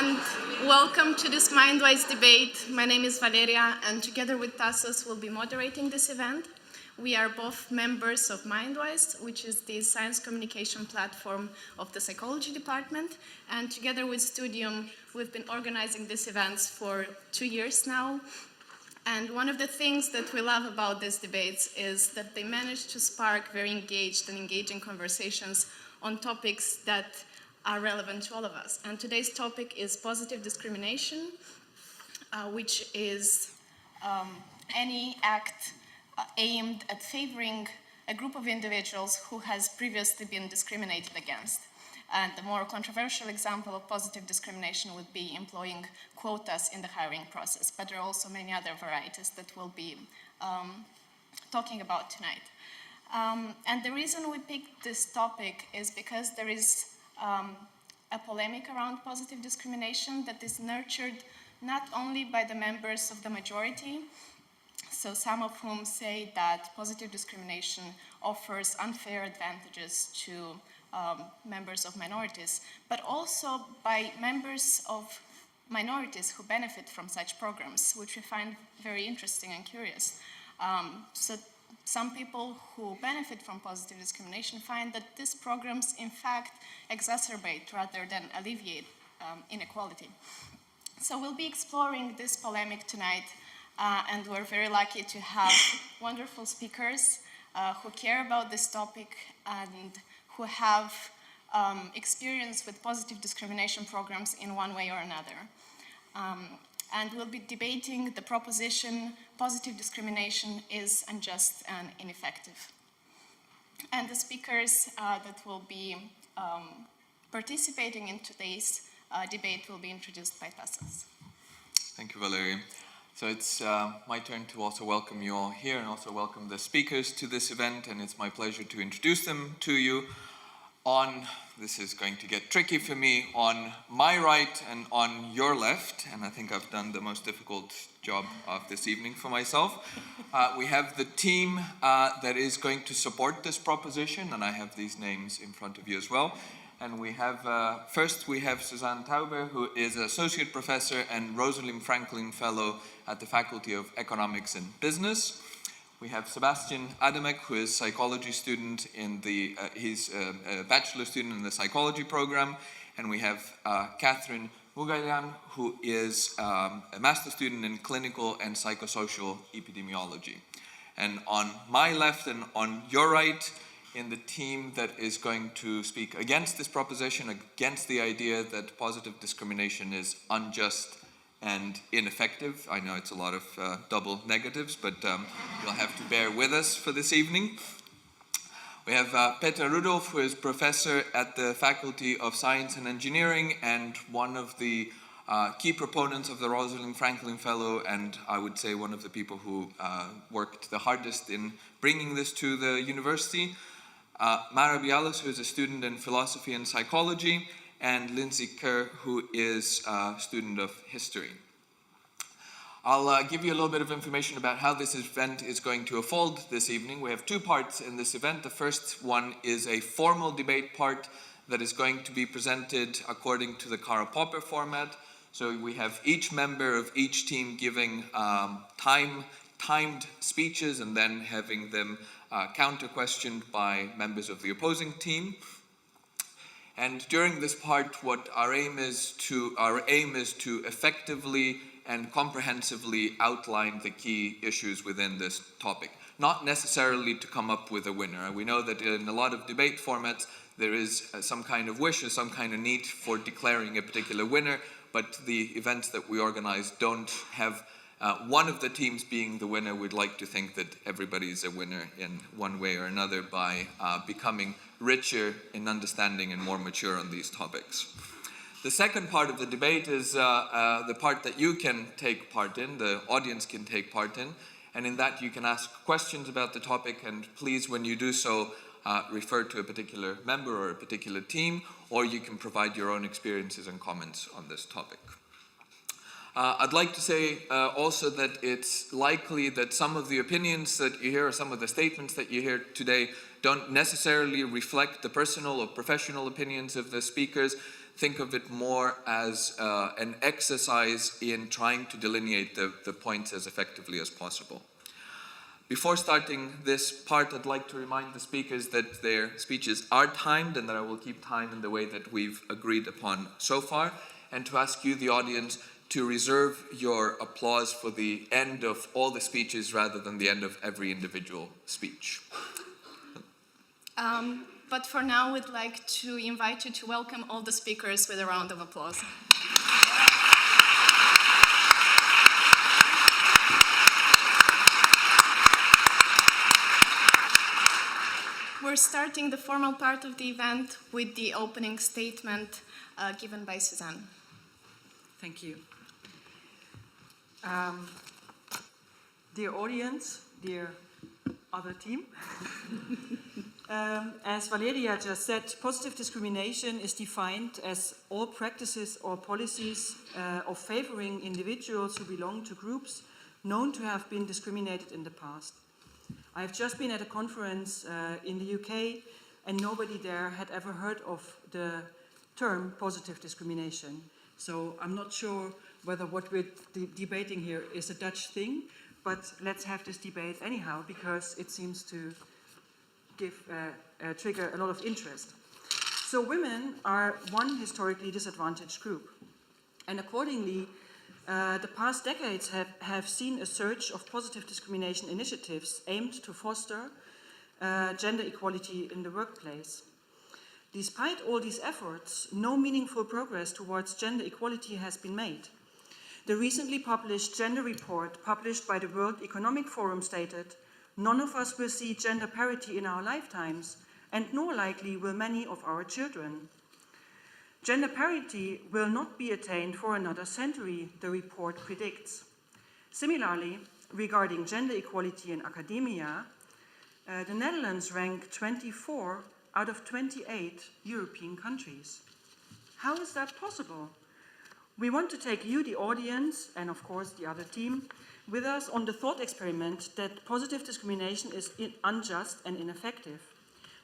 and welcome to this Mindwise debate. My name is Valeria, and together with Tassos, we'll be moderating this event. We are both members of Mindwise, which is the science communication platform of the psychology department, and together with Studium, we've been organizing these events for 2 years now. And one of the things that we love about these debates is that they manage to spark very engaged and engaging conversations on topics that are relevant to all of us. And today's topic is positive discrimination, which is any act aimed at favoring a group of individuals who has previously been discriminated against. And the more controversial example of positive discrimination would be employing quotas in the hiring process, but there are also many other varieties that we'll be talking about tonight. And the reason we picked this topic is because there is a polemic around positive discrimination that is nurtured not only by the members of the majority, so some of whom say that positive discrimination offers unfair advantages to members of minorities, but also by members of minorities who benefit from such programs, which we find very interesting and curious. So some people who benefit from positive discrimination find that these programs, in fact, exacerbate rather than alleviate inequality. So we'll be exploring this polemic tonight, and we're very lucky to have wonderful speakers who care about this topic and who have experience with positive discrimination programs in one way or another. And we'll be debating the proposition positive discrimination is unjust and ineffective. And the speakers that will be participating in today's debate will be introduced by Tassos. Thank you, Valeria. So it's my turn to also welcome you all here and also welcome the speakers to this event, and it's my pleasure to introduce them to you. This is going to get tricky for me, on my right and on your left, and I think I've done the most difficult job of this evening for myself. We have the team that is going to support this proposition, and I have these names in front of you as well. And we have, first we have Susanne Täuber, who is Associate Professor and Rosalind Franklin Fellow at the Faculty of Economics and Business. We have Sebastian Adamek, who is psychology student in the, he's a bachelor student in the psychology program. And we have Catherine Mugayan, who is a master student in clinical and psychosocial epidemiology. And on my left and on your right, in the team that is going to speak against this proposition, against the idea that positive discrimination is unjust and ineffective. I know it's a lot of double negatives, but you'll have to bear with us for this evening. We have Petra Rudolf, who is professor at the Faculty of Science and Engineering and one of the key proponents of the Rosalind Franklin Fellow, and I would say one of the people who worked the hardest in bringing this to the university. Mara Bialis, who is a student in philosophy and psychology, and Lindsay Kerr, who is a student of history. I'll give you a little bit of information about how this event is going to unfold this evening. We have two parts in this event. The first one is a formal debate part that is going to be presented according to the Karl Popper format. So we have each member of each team giving timed speeches and then having them counter-questioned by members of the opposing team. And during this part, what our aim is to effectively and comprehensively outline the key issues within this topic, not necessarily to come up with a winner. We know that in a lot of debate formats, there is some kind of wish or some kind of need for declaring a particular winner, but the events that we organize don't have one of the teams being the winner. We'd like to think that everybody is a winner in one way or another by becoming richer in understanding and more mature on these topics. The second part of the debate is the part that you can take part in, the audience can take part in, and in that you can ask questions about the topic, and please, when you do so, refer to a particular member or a particular team, or you can provide your own experiences and comments on this topic. I'd like to say also that it's likely that some of the opinions that you hear or some of the statements that you hear today don't necessarily reflect the personal or professional opinions of the speakers. think of it more as an exercise in trying to delineate the points as effectively as possible. Before starting this part, I'd like to remind the speakers that their speeches are timed and that I will keep time in the way that we've agreed upon so far, and to ask you, the audience, to reserve your applause for the end of all the speeches rather than the end of every individual speech. But for now, we'd like to invite you to welcome all the speakers with a round of applause. We're starting the formal part of the event with the opening statement given by Susanne. Thank you. Dear audience, dear other team, as Valeria just said, positive discrimination is defined as all practices or policies of favoring individuals who belong to groups known to have been discriminated in the past. I've just been at a conference in the UK, and nobody there had ever heard of the term positive discrimination. So I'm not sure whether what we're debating here is a Dutch thing, but let's have this debate anyhow, because it seems to trigger a lot of interest. So women are one historically disadvantaged group, and accordingly, the past decades have seen a surge of positive discrimination initiatives aimed to foster gender equality in the workplace. Despite all these efforts, no meaningful progress towards gender equality has been made. The recently published gender report published by the World Economic Forum stated, "None of us will see gender parity in our lifetimes, and nor likely will many of our children. Gender parity will not be attained for another century," the report predicts. Similarly, regarding gender equality in academia, the Netherlands rank 24 out of 28 European countries. How is that possible? We want to take you, the audience, and of course the other team, with us on the thought experiment that positive discrimination is unjust and ineffective.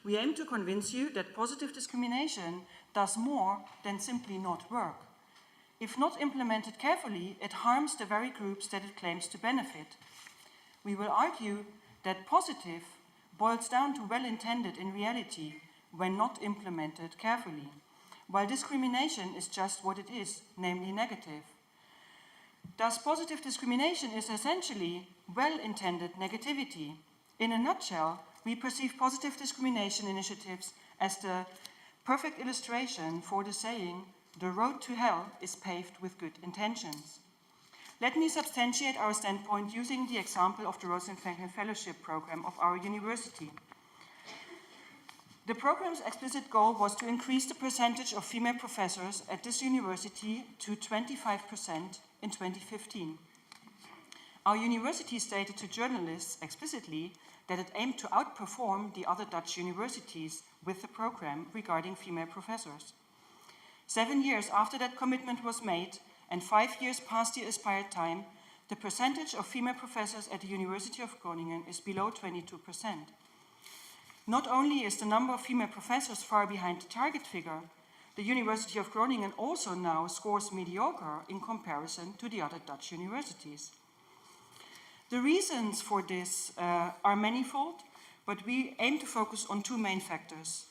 We aim to convince you that positive discrimination does more than simply not work. If not implemented carefully, it harms the very groups that it claims to benefit. We will argue that positive boils down to well-intended in reality when not implemented carefully, while discrimination is just what it is, namely negative. Thus, positive discrimination is essentially well-intended negativity. In a nutshell, we perceive positive discrimination initiatives as the perfect illustration for the saying, "The road to hell is paved with good intentions." Let me substantiate our standpoint using the example of the Rosalind Franklin Fellowship Program of our university. The program's explicit goal was to increase the percentage of female professors at this university to 25% in 2015. Our university stated to journalists explicitly that it aimed to outperform the other Dutch universities with the program regarding female professors. 7 years after that commitment was made, and 5 years past the aspired time, the percentage of female professors at the University of Groningen is below 22%. Not only is the number of female professors far behind the target figure, the University of Groningen also now scores mediocre in comparison to the other Dutch universities. The reasons for this are manifold, but we aim to focus on two main factors.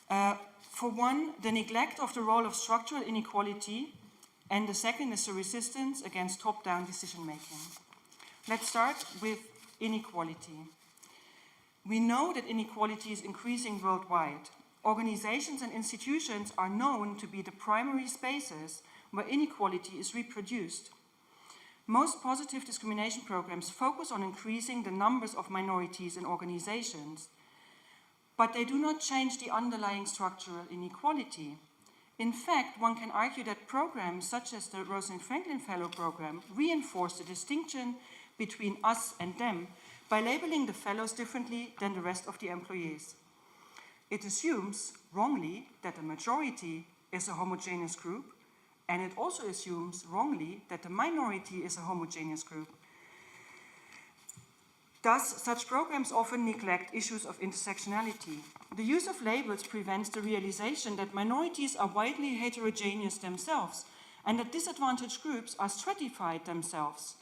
For one, the neglect of the role of structural inequality, and the second is the resistance against top-down decision-making. Let's start with inequality. We know that inequality is increasing worldwide. Organizations and institutions are known to be the primary spaces where inequality is reproduced. Most positive discrimination programs focus on increasing the numbers of minorities in organizations, but they do not change the underlying structural inequality. In fact, one can argue that programs such as the Rosalind Franklin Fellow Program reinforce the distinction between us and them by labeling the fellows differently than the rest of the employees. It assumes, wrongly, that the majority is a homogeneous group, and it also assumes, wrongly, that the minority is a homogeneous group. Thus, such programs often neglect issues of intersectionality. The use of labels prevents the realization that minorities are widely heterogeneous themselves and that disadvantaged groups are stratified themselves.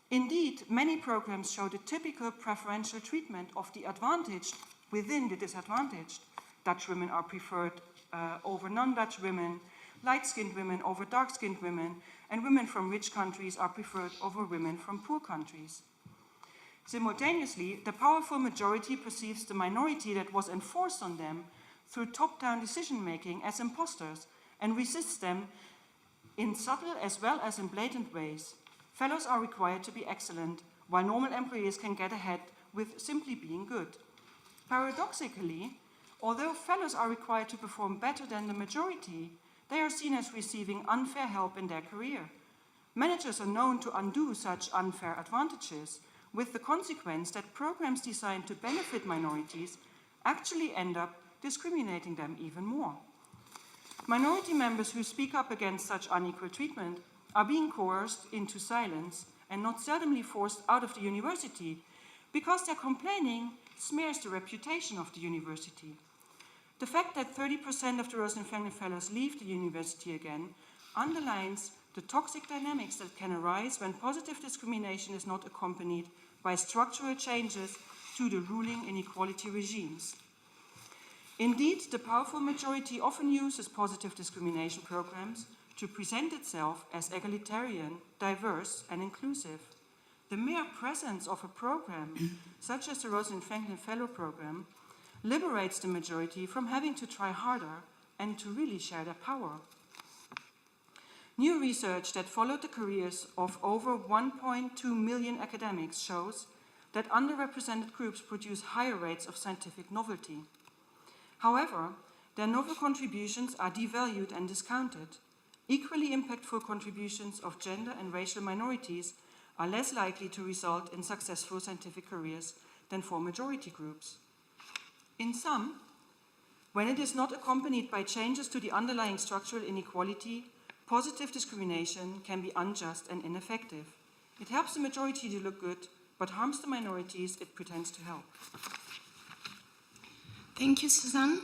Indeed, many programs show the typical preferential treatment of the advantaged within the disadvantaged. Dutch women are preferred over non-Dutch women, light-skinned women over dark-skinned women, and women from rich countries are preferred over women from poor countries. Simultaneously, the powerful majority perceives the minority that was enforced on them through top-down decision-making as impostors and resists them in subtle as well as in blatant ways. Fellows are required to be excellent, while normal employees can get ahead with simply being good. Paradoxically, although fellows are required to perform better than the majority, they are seen as receiving unfair help in their career. Managers are known to undo such unfair advantages, with the consequence that programs designed to benefit minorities actually end up discriminating them even more. Minority members who speak up against such unequal treatment are being coerced into silence and not seldomly forced out of the university because their complaining smears the reputation of the university. The fact that 30% of the Rosenfeld Fellows leave the university again underlines the toxic dynamics that can arise when positive discrimination is not accompanied by structural changes to the ruling inequality regimes. Indeed, the powerful majority often uses positive discrimination programs to present itself as egalitarian, diverse, and inclusive. The mere presence of a program, such as the Rosalind Franklin Fellow Program, liberates the majority from having to try harder and to really share their power. New research that followed the careers of over 1.2 million academics shows that underrepresented groups produce higher rates of scientific novelty. However, their novel contributions are devalued and discounted. Equally impactful contributions of gender and racial minorities are less likely to result in successful scientific careers than for majority groups. In sum, when it is not accompanied by changes to the underlying structural inequality, positive discrimination can be unjust and ineffective. It helps the majority to look good, but harms the minorities it pretends to help. Thank you, Susanne.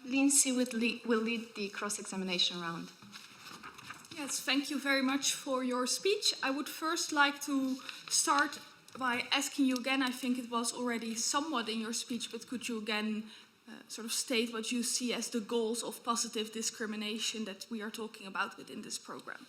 Lindsay will lead the cross-examination round. Yes, thank you very much for your speech. I would first like to start by asking you again, I think it was already somewhat in your speech, but could you again sort of state what you see as the goals of positive discrimination that we are talking about within this program?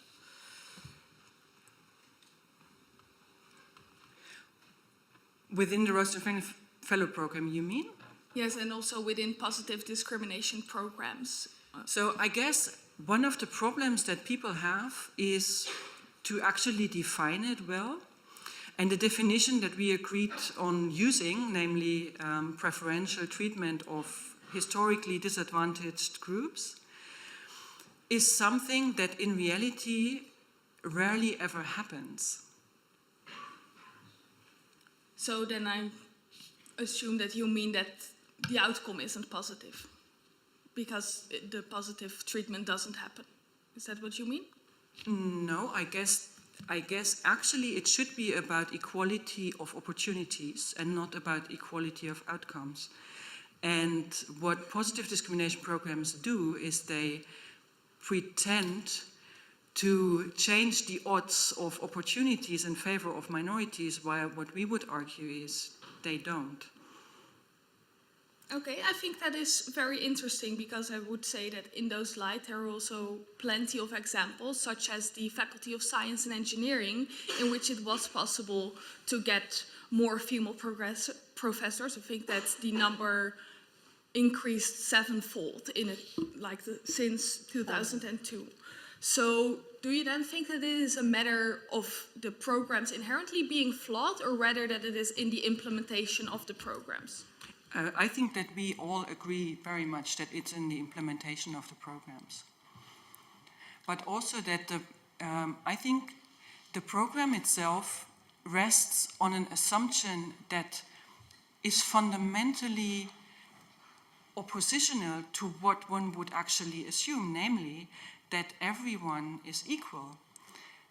Within the Rosenfeld Fellow Program, you mean? Yes, and also within positive discrimination programs. So I guess one of the problems that people have is to actually define it well. And the definition that we agreed on using, namely preferential treatment of historically disadvantaged groups, is something that in reality rarely ever happens. So then I assume that you mean that the outcome isn't positive, because the positive treatment doesn't happen. Is that what you mean? No, I guess actually it should be about equality of opportunities and not about equality of outcomes. And what positive discrimination programs do is they pretend to change the odds of opportunities in favor of minorities, while what we would argue is they don't. Okay, I think that is very interesting, because I would say that in those light there are also plenty of examples, such as the Faculty of Science and Engineering, in which it was possible to get more female professors. I think that the number increased sevenfold in it, since 2002. So do you then think that it is a matter of the programs inherently being flawed, or rather that it is in the implementation of the programs? I think that we all agree very much that it's in the implementation of the programs. But also that I think the program itself rests on an assumption that is fundamentally oppositional to what one would actually assume, namely that everyone is equal.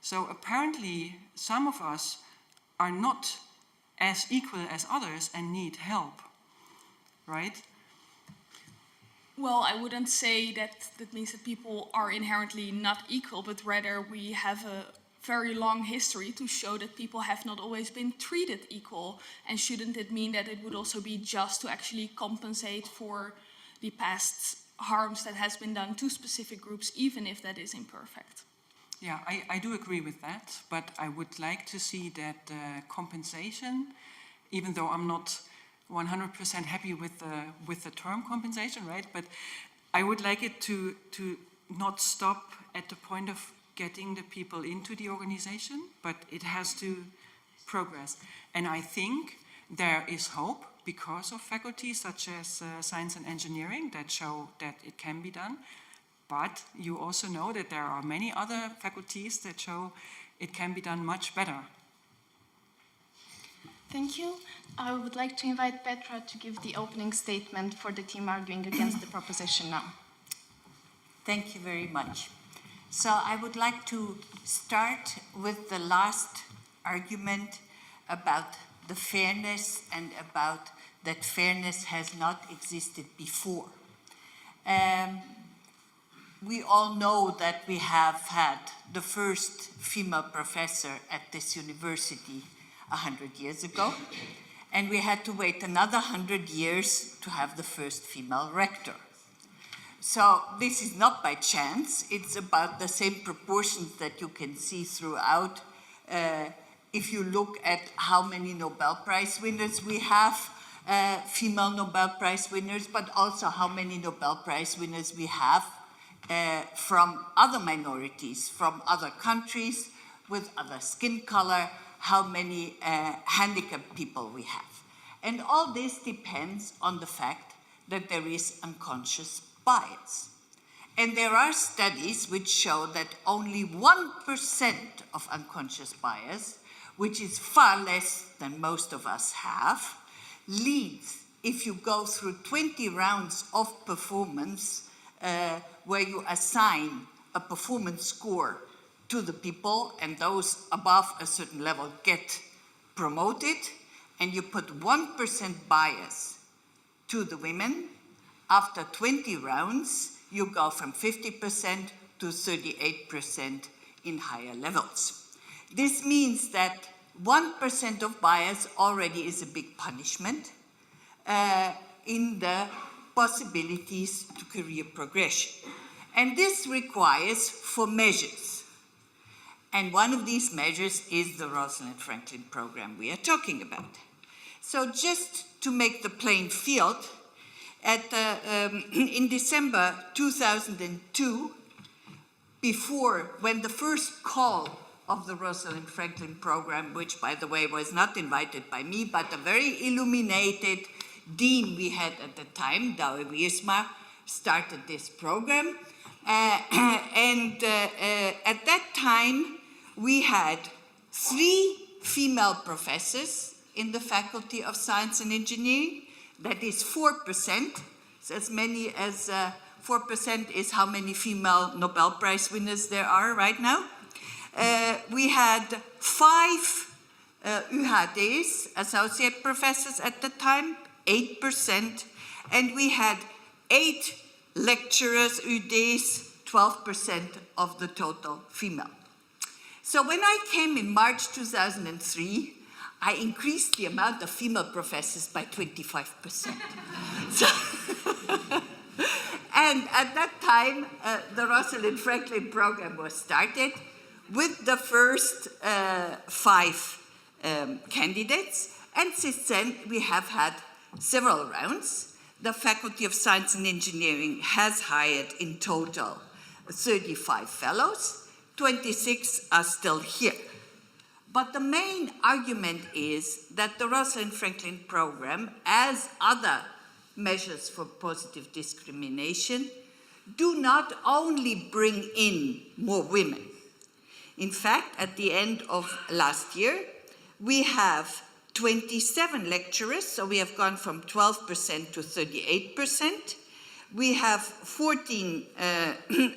So apparently some of us are not as equal as others and need help, right? Well, I wouldn't say that means that people are inherently not equal, but rather we have a very long history to show that people have not always been treated equal. And shouldn't it mean that it would also be just to actually compensate for the past harms that has been done to specific groups, even if that is imperfect? Yeah, I do agree with that, but I would like to see that compensation, even though I'm not 100% happy with the term compensation, right? But I would like it to not stop at the point of getting the people into the organization, but it has to progress. And I think there is hope because of faculties such as science and engineering that show that it can be done. But you also know that there are many other faculties that show it can be done much better. Thank you. I would like to invite Petra to give the opening statement for the team arguing against the proposition now. Thank you very much. So I would like to start with the last argument about the fairness and about that fairness has not existed before. We all know that we have had the first female professor at this university 100 years ago, and we had to wait another 100 years to have the first female rector. So this is not by chance, it's about the same proportions that you can see throughout. If you look at how many Nobel Prize winners we have, female Nobel Prize winners, but also how many Nobel Prize winners we have from other minorities, from other countries, with other skin color, how many handicapped people we have. And all this depends on the fact that there is unconscious bias. And there are studies which show that only 1% of unconscious bias, which is far less than most of us have, leads, if you go through 20 rounds of performance, where you assign a performance score to the people, and those above a certain level get promoted, and you put 1% bias to the women, after 20 rounds, you go from 50% to 38% in higher levels. This means that 1% of bias already is a big punishment in the possibilities to career progression. And this requires 4 measures. And one of these measures is the Rosalind Franklin program we are talking about. So just to make the playing field, in December 2002, when the first call of the Rosalind Franklin program, which by the way was not invited by me, but a very illuminated dean we had at the time, Douwe Wiersma, started this program. At that time, we had 3 female professors in the Faculty of Science and Engineering. That is 4%. So as many as 4% is how many female Nobel Prize winners there are right now. We had 5 UHDs, associate professors at the time, 8%, and we had 8 lecturers, UDs, 12% of the total female. So when I came in March 2003, I increased the amount of female professors by 25%. And at that time, the Rosalind Franklin program was started with the first 5 candidates. And since then, we have had several rounds. The Faculty of Science and Engineering has hired in total 35 fellows. 26 are still here. But the main argument is that the Rosalind Franklin program, as other measures for positive discrimination, do not only bring in more women. In fact, at the end of last year, we have 27 lecturers, so we have gone from 12% to 38%. We have 14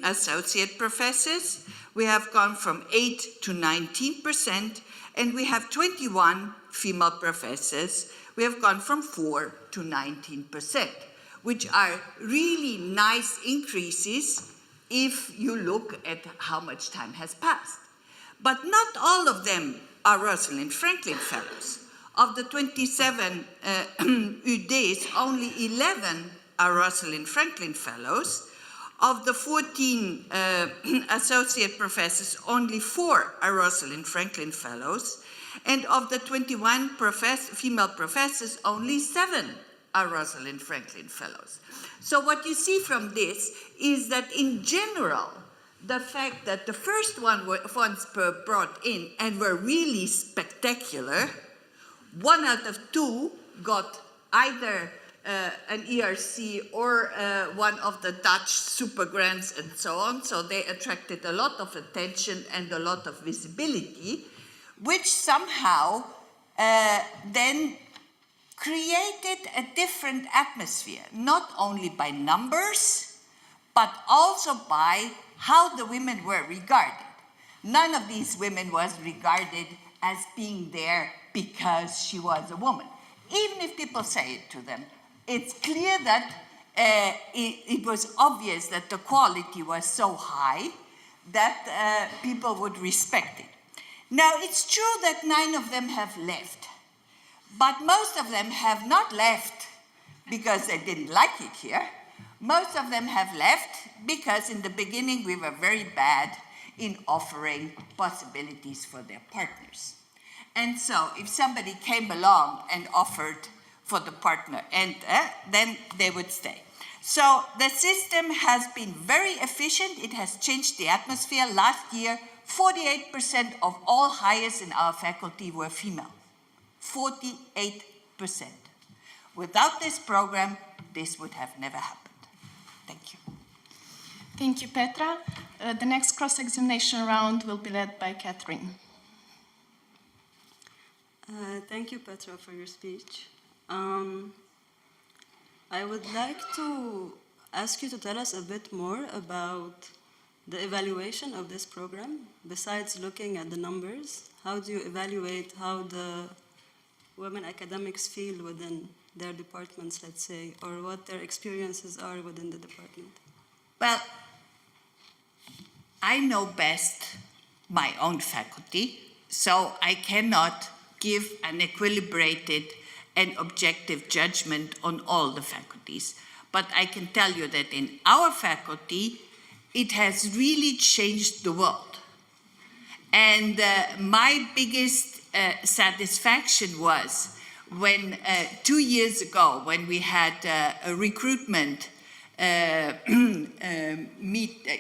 associate professors. We have gone from 8 to 19%, and we have 21 female professors, we have gone from 4 to 19%, which are really nice increases if you look at how much time has passed. But not all of them are Rosalind Franklin Fellows. Of the 27 UDs, only 11 are Rosalind Franklin Fellows. Of the 14 associate professors, only 4 are Rosalind Franklin Fellows. And of the 21 female professors, only 7 are Rosalind Franklin Fellows. So what you see from this is that in general, the fact that the first ones were brought in and were really spectacular, 1 out of 2 got either an ERC or one of the Dutch super grants and so on, so they attracted a lot of attention and a lot of visibility, which somehow then created a different atmosphere, not only by numbers, but also by how the women were regarded. None of these women was regarded as being there because she was a woman. Even if people say it to them, it's clear that it was obvious that the quality was so high that people would respect it. Now, it's true that 9 of them have left, but most of them have not left because they didn't like it here. Most of them have left because in the beginning we were very bad in offering possibilities for their partners. And so if somebody came along and offered for the partner, and then they would stay. So the system has been very efficient. It has changed the atmosphere. Last year, 48% of all hires in our faculty were female. 48%. Without this program, this would have never happened. Thank you. Thank you, Petra. The next cross-examination round will be led by Catherine. Thank you, Petra, for your speech. I would like to ask you to tell us a bit more about the evaluation of this program. Besides looking at the numbers, how do you evaluate how the women academics feel within their departments, let's say, or what their experiences are within the department? Well, I know best my own faculty, so I cannot give an equilibrated and objective judgment on all the faculties. But I can tell you that in our faculty, it has really changed the world. And my biggest satisfaction was when 2 years ago, when we had a recruitment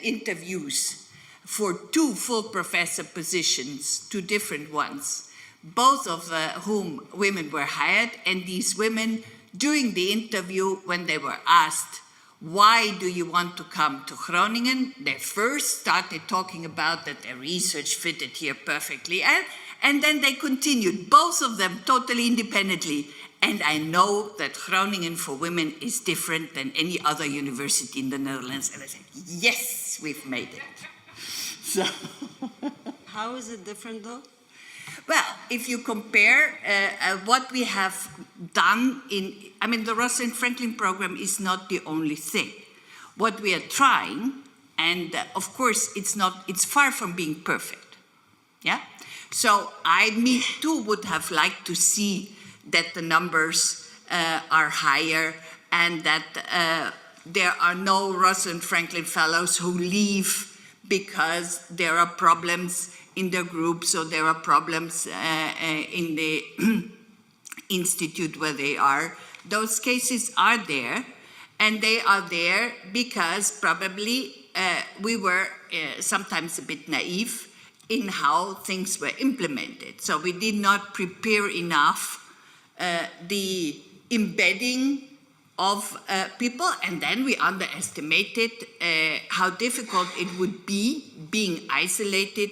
interviews for 2 full professor positions, 2 different ones, both of whom women were hired, and these women, during the interview, when they were asked, why do you want to come to Groningen, they first started talking about that their research fitted here perfectly, and then they continued, both of them totally independently. And I know that Groningen for women is different than any other university in the Netherlands. And I said, yes, we've made it. So, How is it different, though? well, if you compare what we have done the Rosalind Franklin program is not the only thing. What we are trying, and of course it's far from being perfect, yeah? So me too would have liked to see that the numbers are higher and that there are no Rosalind Franklin Fellows who leave because there are problems in their groups or there are problems in the institute where they are. Those cases are there, and they are there because probably we were sometimes a bit naive in how things were implemented. So we did not prepare enough the embedding of people, and then we underestimated how difficult it would be being isolated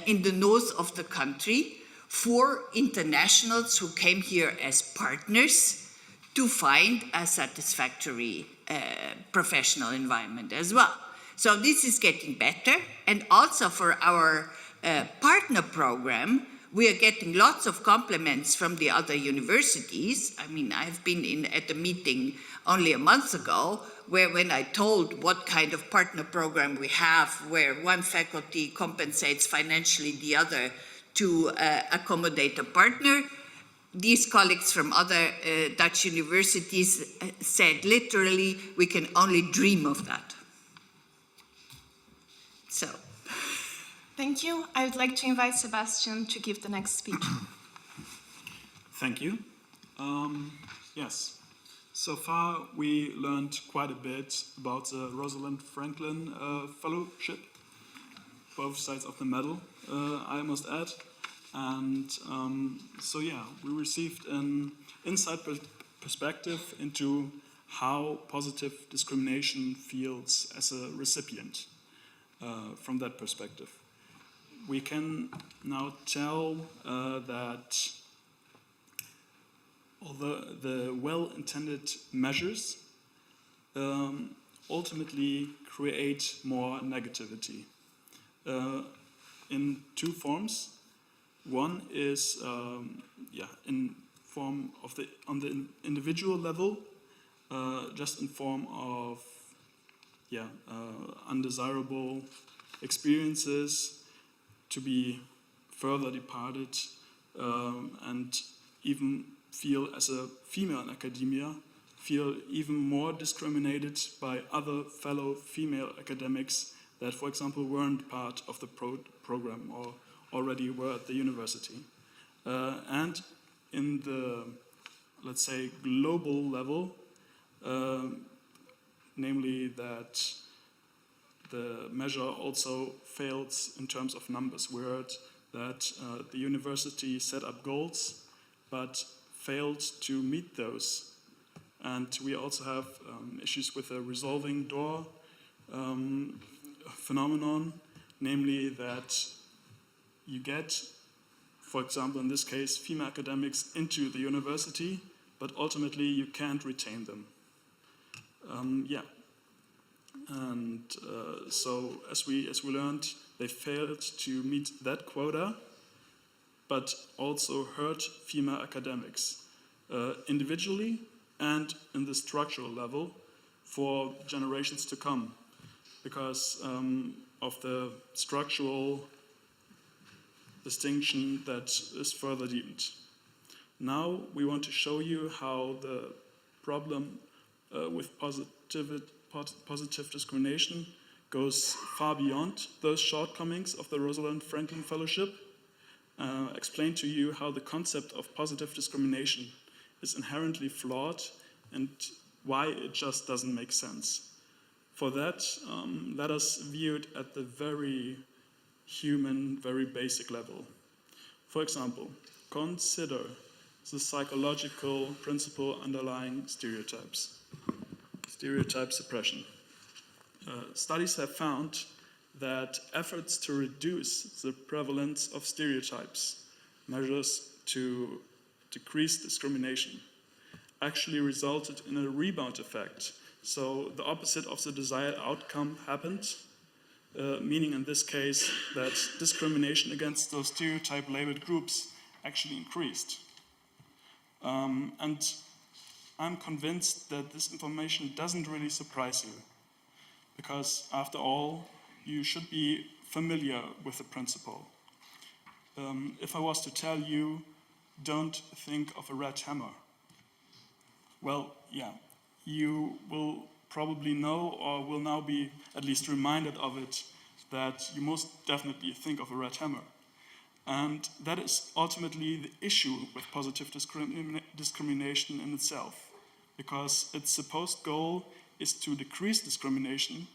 in the north of the country for internationals who came here as partners to find a satisfactory professional environment as well. So this is getting better, and also for our partner program, We are getting lots of compliments from the other universities. I mean, I've been at a meeting only a month ago where when I told what kind of partner program we have, where one faculty compensates financially the other to accommodate a partner, these colleagues from other Dutch universities said literally, we can only dream of that. So. Thank you. I would like to invite Sebastian to give the next speech. Thank you. Yes, so far we learned quite a bit about the Rosalind Franklin Fellowship, both sides of the medal, I must add. And so yeah, we received an inside perspective into how positive discrimination feels as a recipient from that perspective. We can now tell that although the well-intended measures ultimately create more negativity in two forms. One is in form of on the individual level, just in form of undesirable experiences to be further departed and even feel as a female in academia, feel even more discriminated by other fellow female academics that, for example, weren't part of the program or already were at the university. And in the, let's say, global level, namely that the measure also fails in terms of numbers. We heard that the university set up goals, but failed to meet those. And we also have issues with the revolving door phenomenon, namely that you get, for example, in this case, female academics into the university, but ultimately you can't retain them. And so as we learned, they failed to meet that quota, but also hurt female academics individually and in the structural level for generations to come because of the structural distinction that is further deepened. Now we want to show you how the problem with positive discrimination goes far beyond those shortcomings of the Rosalind Franklin Fellowship. Explain to you how the concept of positive discrimination is inherently flawed and why it just doesn't make sense. For that, let us view it at the very human, very basic level. For example, consider the psychological principle underlying stereotypes. Stereotype suppression. Studies have found that efforts to reduce the prevalence of stereotypes, measures to decrease discrimination, actually resulted in a rebound effect. So the opposite of the desired outcome happened, meaning in this case that discrimination against those stereotype-labeled groups actually increased. And I'm convinced that this information doesn't really surprise you, because after all, you should be familiar with the principle. If I was to tell you, don't think of a red hammer, well, yeah, you will probably know or will now be at least reminded of it, that you most definitely think of a red hammer. And that is ultimately the issue with positive discrimination in itself, because its supposed goal is to decrease discrimination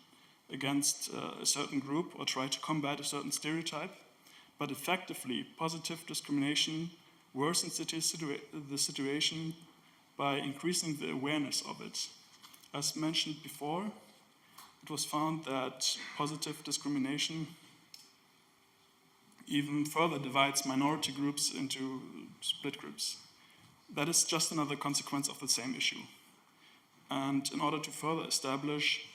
against a certain group or try to combat a certain stereotype, but effectively, positive discrimination worsens the situation by increasing the awareness of it. As mentioned before, it was found that positive discrimination even further divides minority groups into split groups. That is just another consequence of the same issue. And in order to further establish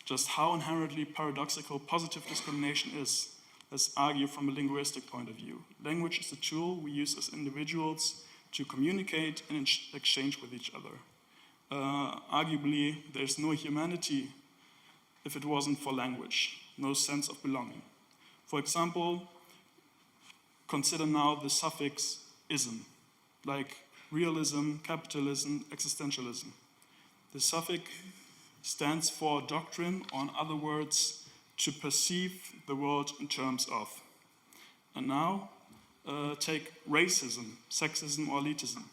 just how inherently paradoxical positive discrimination is, let's argue from a linguistic point of view. Language is a tool we use as individuals to communicate and exchange with each other. Arguably, there's no humanity if it wasn't for language, no sense of belonging. For example, consider now the suffix ism, like realism, capitalism, existentialism. The suffix stands for doctrine, or in other words, to perceive the world in terms of. And now, take racism, sexism, or elitism.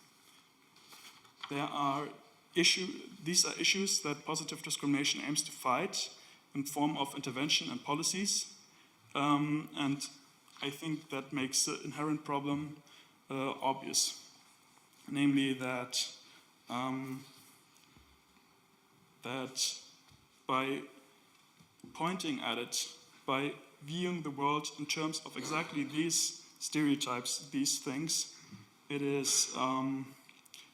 These are issues that positive discrimination aims to fight in form of intervention and policies. And I think that makes the inherent problem obvious. Namely that, that by pointing at it, by viewing the world in terms of exactly these stereotypes, these things, it is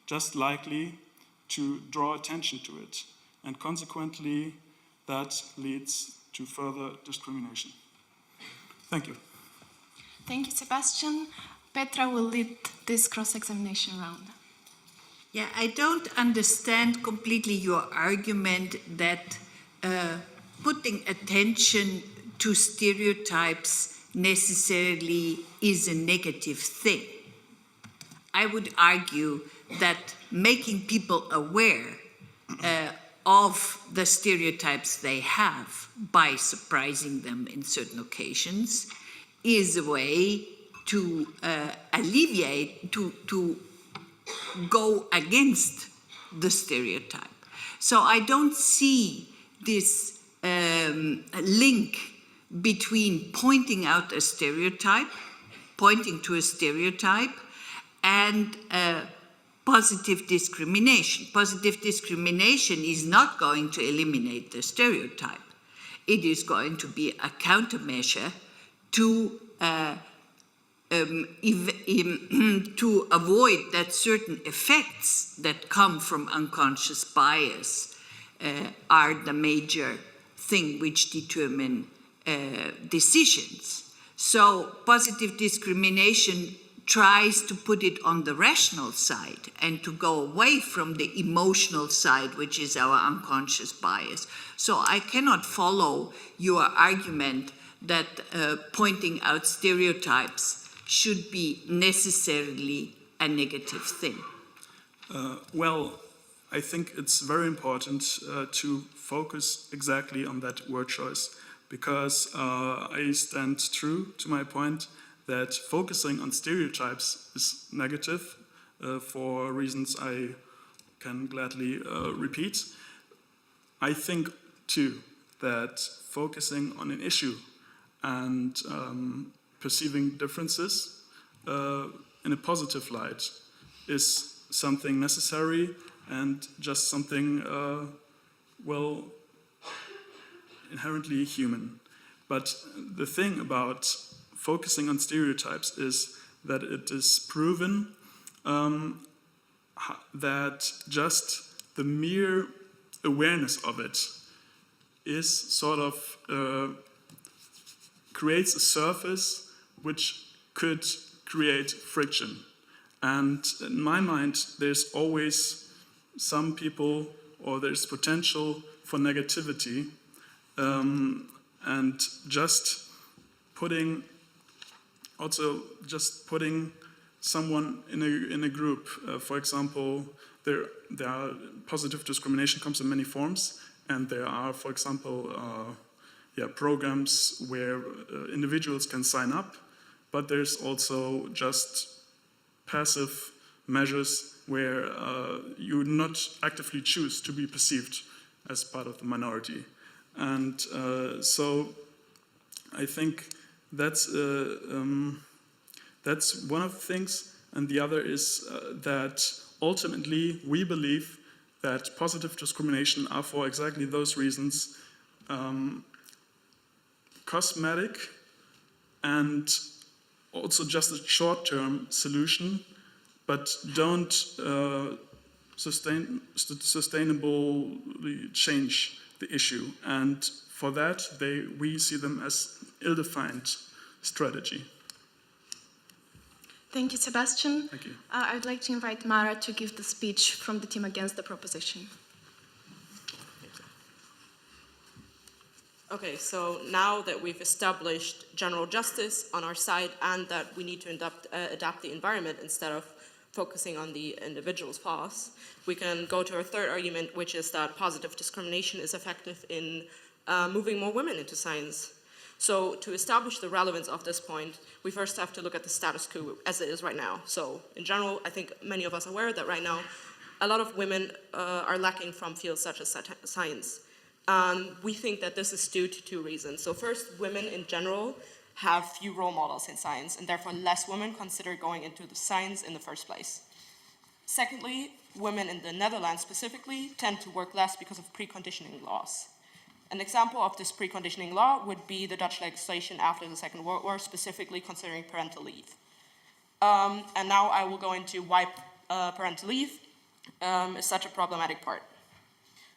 just likely to draw attention to it. And consequently, that leads to further discrimination. Thank you. Thank you, Sebastian. Petra will lead this cross-examination round. Yeah, I don't understand completely your argument that putting attention to stereotypes necessarily is a negative thing. I would argue that making people aware of the stereotypes they have by surprising them in certain occasions is a way to alleviate, to go against the stereotype. So I don't see this link between pointing out a stereotype, pointing to a stereotype, and positive discrimination. Positive discrimination is not going to eliminate the stereotype. It is going to be a countermeasure to to avoid that certain effects that come from unconscious bias are the major thing which determine decisions. So positive discrimination tries to put it on the rational side and to go away from the emotional side, which is our unconscious bias. So I cannot follow your argument that pointing out stereotypes should be necessarily a negative thing. Well, I think it's very important to focus exactly on that word choice, because I stand true to my point that focusing on stereotypes is negative for reasons I can gladly repeat. I think too that focusing on an issue and perceiving differences in a positive light is something necessary and just something, well, inherently human. But the thing about focusing on stereotypes is that it is proven that just the mere awareness of it is sort of creates a surface which could create friction. And in my mind, there's always some people, or there's potential for negativity, and just putting someone in a group. For example, there are positive discrimination comes in many forms, and there are, for example, programs where individuals can sign up, but there's also just passive measures where you not actively choose to be perceived as part of the minority. And so I think that's one of the things. And the other is that ultimately we believe that positive discrimination are, for exactly those reasons, cosmetic and also just a short-term solution, but don't sustainably change the issue. And for that, we see them as ill-defined strategy. Thank you, Sebastian. Thank you. I'd like to invite Mara to give the speech from the team against the proposition. Okay, so now that we've established general justice on our side and that we need to adapt the environment instead of focusing on the individual's flaws, we can go to our third argument, which is that positive discrimination is effective in moving more women into science. So to establish the relevance of this point, we first have to look at the status quo as it is right now. So in general, I think many of us are aware that right now a lot of women are lacking from fields such as science. We think that this is due to two reasons. So first, women in general have few role models in science, and therefore less women consider going into the science in the first place. Secondly, women in the Netherlands specifically tend to work less because of preconditioning laws. An example of this preconditioning law would be the Dutch legislation after the Second World War, specifically considering parental leave. And now I will go into why parental leave is such a problematic part.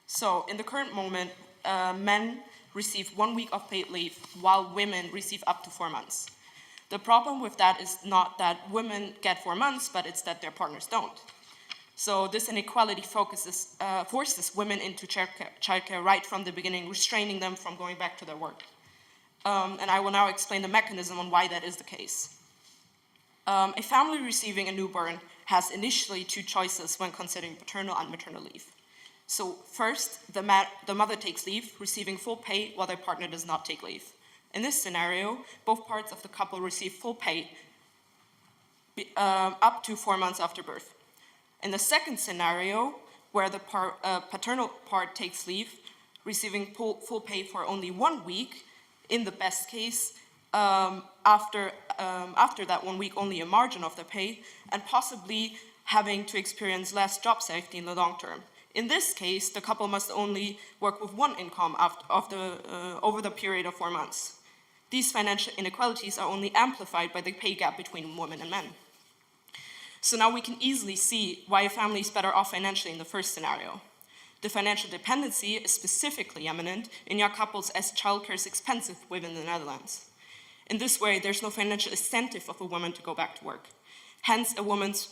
So in the current moment, men receive 1 week of paid leave, while women receive up to 4 months. The problem with that is not that women get 4 months, but it's that their partners don't. So this inequality forces women into childcare right from the beginning, restraining them from going back to their work. And I will now explain the mechanism on why that is the case. A family receiving a newborn has initially two choices when considering paternal and maternal leave. So first, the mother takes leave, receiving full pay while their partner does not take leave. In this scenario, both parts of the couple receive full pay up to 4 months after birth. In the second scenario, where the paternal part takes leave, receiving full pay for only 1 week, in the best case, after that 1 week, only a margin of the pay, and possibly having to experience less job safety in the long term. In this case, the couple must only work with one income over the period of 4 months. These financial inequalities are only amplified by the pay gap between women and men. So now we can easily see why a family is better off financially in the first scenario. The financial dependency is specifically eminent in young couples as childcare is expensive within the Netherlands. In this way, there's no financial incentive of a woman to go back to work. Hence, a woman's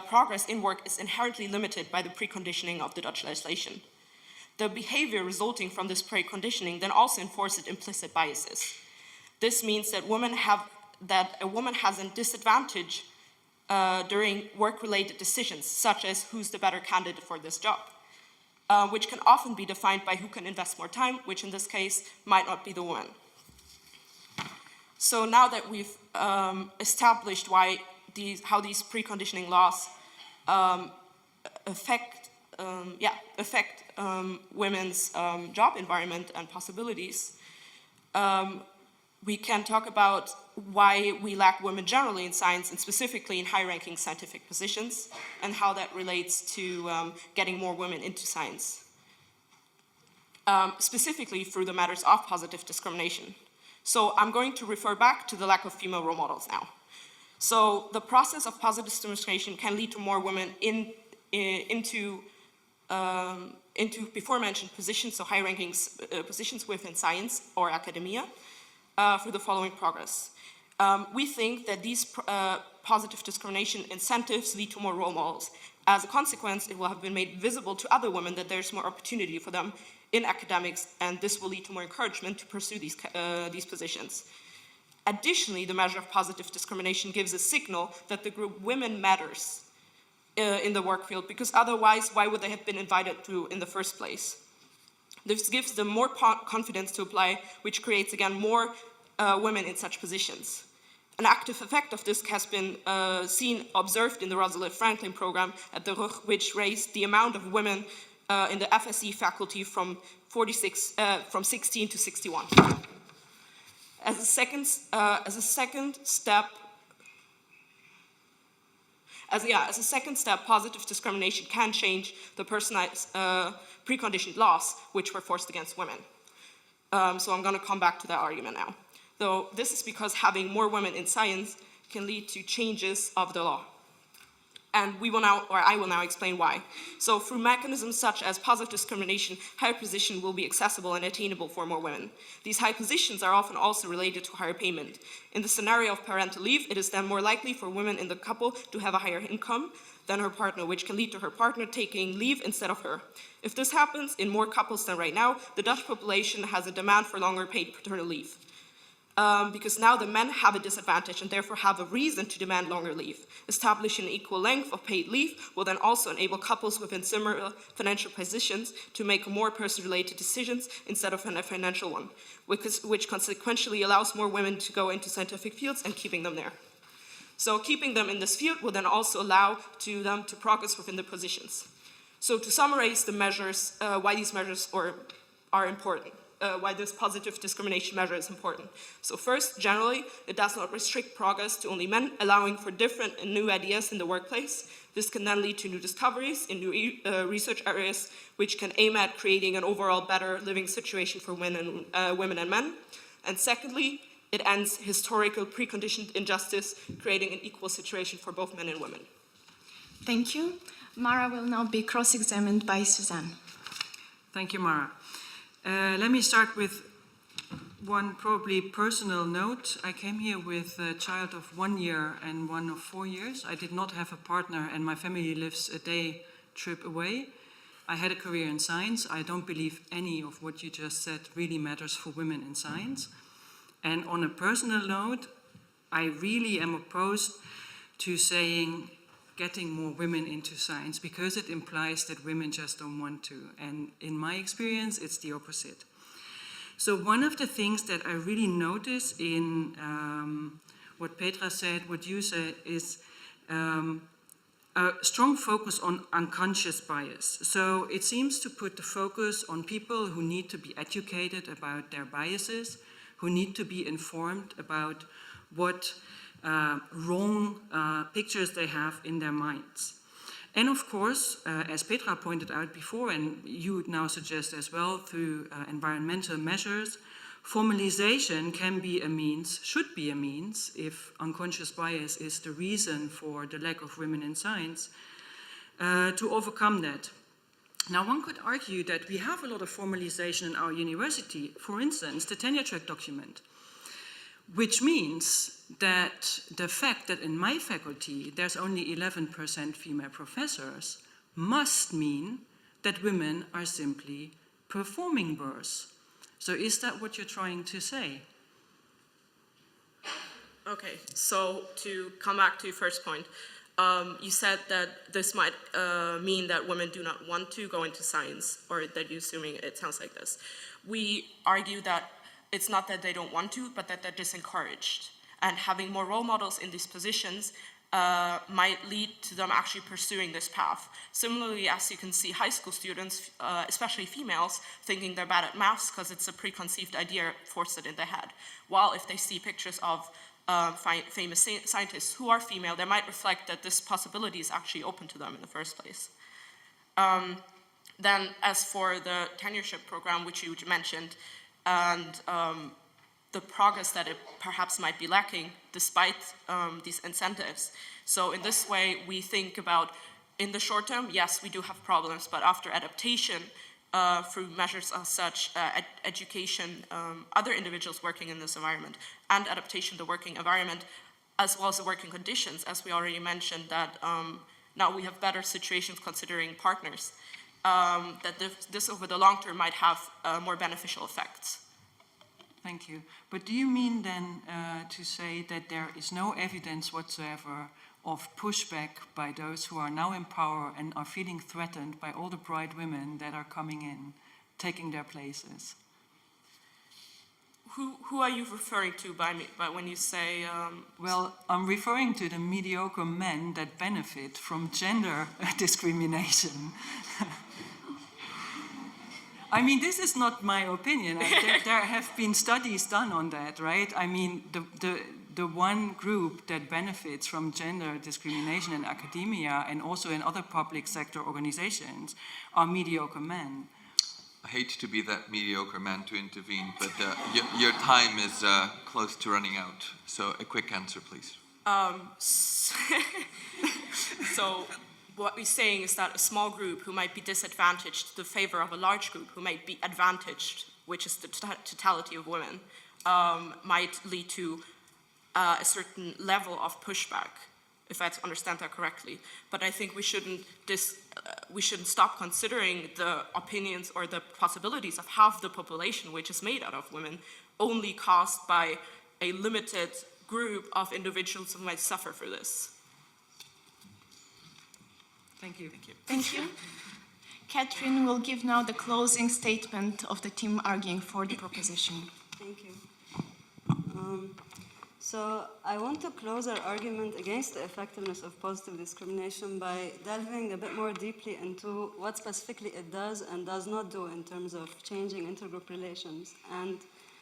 progress in work is inherently limited by the preconditioning of the Dutch legislation. The behavior resulting from this preconditioning then also enforces implicit biases. This means that a woman has a disadvantage during work-related decisions, such as who's the better candidate for this job, which can often be defined by who can invest more time, which in this case might not be the woman. So now that we've established how these preconditioning laws affect women's job environment and possibilities, we can talk about why we lack women generally in science and specifically in high-ranking scientific positions and how that relates to getting more women into science, specifically through the matters of positive discrimination. So I'm going to refer back to the lack of female role models now. So the process of positive discrimination can lead to more women into before-mentioned positions, so high-ranking positions within science or academia, through the following progress. We think that these positive discrimination incentives lead to more role models. As a consequence, it will have been made visible to other women that there's more opportunity for them in academics, and this will lead to more encouragement to pursue these positions. Additionally, the measure of positive discrimination gives a signal that the group women matters in the work field, because otherwise, why would they have been invited to in the first place? This gives them more confidence to apply, which creates, again, more women in such positions. An active effect of this has been observed in the Rosalind Franklin program at the RUG, which raised the amount of women in the FSE faculty from 16 to 61. As a second step, positive discrimination can change the personalized preconditioned laws which were forced against women. So I'm going to come back to that argument now. Though this is because having more women in science can lead to changes of the law. And I will now explain why. So through mechanisms such as positive discrimination, higher position will be accessible and attainable for more women. These high positions are often also related to higher payment. In the scenario of parental leave, it is then more likely for women in the couple to have a higher income than her partner, which can lead to her partner taking leave instead of her. If this happens in more couples than right now, the Dutch population has a demand for longer paid paternal leave. Because now the men have a disadvantage and therefore have a reason to demand longer leave. Establishing an equal length of paid leave will then also enable couples within similar financial positions to make more person-related decisions instead of a financial one, which consequentially allows more women to go into scientific fields and keeping them there. So keeping them in this field will then also allow them to progress within the positions. So to summarize the measures, why these measures are important. Why this positive discrimination measure is important. So first, generally, it does not restrict progress to only men, allowing for different and new ideas in the workplace. This can then lead to new discoveries in new research areas, which can aim at creating an overall better living situation for women and men. And secondly, it ends historical preconditioned injustice, creating an equal situation for both men and women. Thank you. Mara will now be cross-examined by Susanne. Thank you, Mara. Let me start with one probably personal note. I came here with a child of 1 year and one of 4 years. I did not have a partner and my family lives a day trip away. I had a career in science. I don't believe any of what you just said really matters for women in science. And on a personal note, I really am opposed to saying getting more women into science because it implies that women just don't want to. And in my experience, it's the opposite. So one of the things that I really notice in what Petra said, what you said, is a strong focus on unconscious bias. So it seems to put the focus on people who need to be educated about their biases, who need to be informed about what wrong pictures they have in their minds. And of course, as Petra pointed out before, and you would now suggest as well through environmental measures, formalization can be a means, should be a means, if unconscious bias is the reason for the lack of women in science, to overcome that. Now, one could argue that we have a lot of formalization in our university, for instance, the tenure track document, which means that the fact that in my faculty there's only 11% female professors must mean that women are simply performing worse. So is that what you're trying to say? Okay, so to come back to your first point, you said that this might mean that women do not want to go into science, or that you're assuming it sounds like this. We argue that it's not that they don't want to, but that they're disencouraged. And having more role models in these positions might lead to them actually pursuing this path. Similarly, as you can see, high school students, especially females, thinking they're bad at maths because it's a preconceived idea forced in their head. While if they see pictures of famous scientists who are female, they might reflect that this possibility is actually open to them in the first place. Then as for the tenureship program, which you mentioned, and the progress that it perhaps might be lacking despite these incentives. So in this way, we think about, in the short term, yes, we do have problems, but after adaptation, through measures as such, education, other individuals working in this environment, and adaptation to the working environment, as well as the working conditions, as we already mentioned, that now we have better situations considering partners, that this over the long term might have more beneficial effects. Thank you. But do you mean then to say that there is no evidence whatsoever of pushback by those who are now in power and are feeling threatened by all the bright women that are coming in, taking their places? Who are you referring to by when you say... Well, I'm referring to the mediocre men that benefit from gender discrimination. I mean, this is not my opinion. There have been studies done on that, right? I mean, the one group that benefits from gender discrimination in academia and also in other public sector organizations are mediocre men. I hate to be that mediocre man to intervene, but your time is close to running out. So a quick answer, please. So what we're saying is that a small group who might be disadvantaged to the favor of a large group who might be advantaged, which is the totality of women, might lead to a certain level of pushback, if I understand that correctly. But I think we shouldn't stop considering the opinions or the possibilities of half the population, which is made out of women, only caused by a limited group of individuals who might suffer for this. Thank you. Thank you. Thank you. Catherine will give now the closing statement of the team arguing for the proposition. Thank you. So I want to close our argument against the effectiveness of positive discrimination by delving a bit more deeply into what specifically it does and does not do in terms of changing intergroup relations. And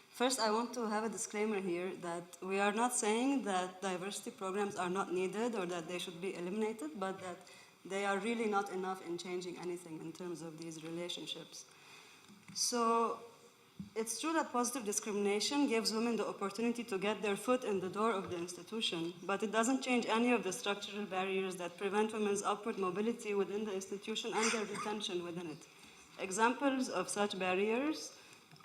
first, I want to have a disclaimer here that we are not saying that diversity programs are not needed or that they should be eliminated, but that they are really not enough in changing anything in terms of these relationships. So it's true that positive discrimination gives women the opportunity to get their foot in the door of the institution, but it doesn't change any of the structural barriers that prevent women's upward mobility within the institution and their retention within it. Examples of such barriers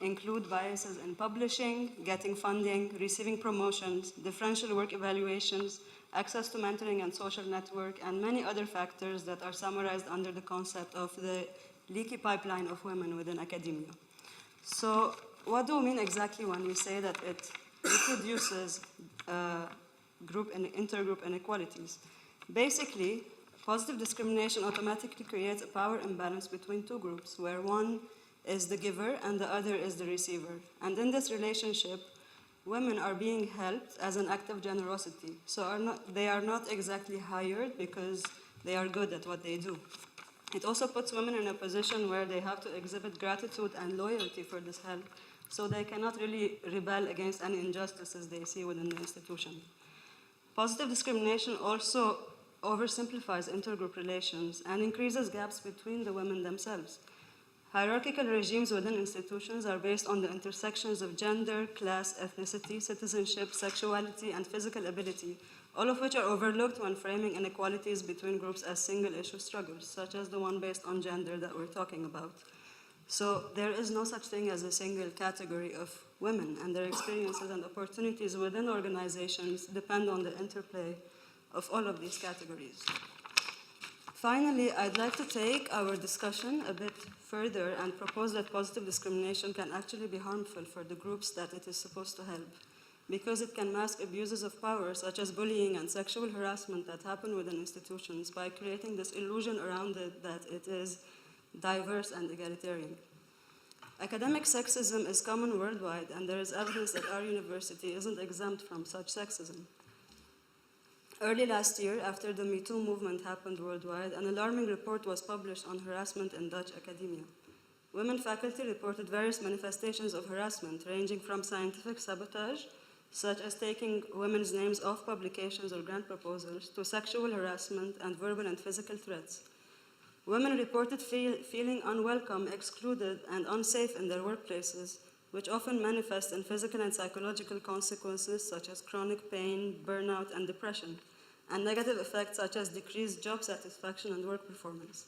include biases in publishing, getting funding, receiving promotions, differential work evaluations, access to mentoring and social network, and many other factors that are summarized under the concept of the leaky pipeline of women within academia. So what do we mean exactly when we say that it reproduces group and intergroup inequalities? Basically, positive discrimination automatically creates a power imbalance between two groups, where one is the giver and the other is the receiver. And in this relationship, women are being helped as an act of generosity. So they are not exactly hired because they are good at what they do. It also puts women in a position where they have to exhibit gratitude and loyalty for this help, so they cannot really rebel against any injustices they see within the institution. Positive discrimination also oversimplifies intergroup relations and increases gaps between the women themselves. Hierarchical regimes within institutions are based on the intersections of gender, class, ethnicity, citizenship, sexuality, and physical ability, all of which are overlooked when framing inequalities between groups as single-issue struggles, such as the one based on gender that we're talking about. So there is no such thing as a single category of women, and their experiences and opportunities within organizations depend on the interplay of all of these categories. Finally, I'd like to take our discussion a bit further and propose that positive discrimination can actually be harmful for the groups that it is supposed to help, because it can mask abuses of power, such as bullying and sexual harassment that happen within institutions, by creating this illusion around it that it is diverse and egalitarian. Academic sexism is common worldwide, and there is evidence that our university isn't exempt from such sexism. Early last year, after the Me Too movement happened worldwide, an alarming report was published on harassment in Dutch academia. Women faculty reported various manifestations of harassment, ranging from scientific sabotage, such as taking women's names off publications or grant proposals, to sexual harassment and verbal and physical threats. Women reported feeling unwelcome, excluded, and unsafe in their workplaces, which often manifest in physical and psychological consequences such as chronic pain, burnout, and depression, and negative effects such as decreased job satisfaction and work performance.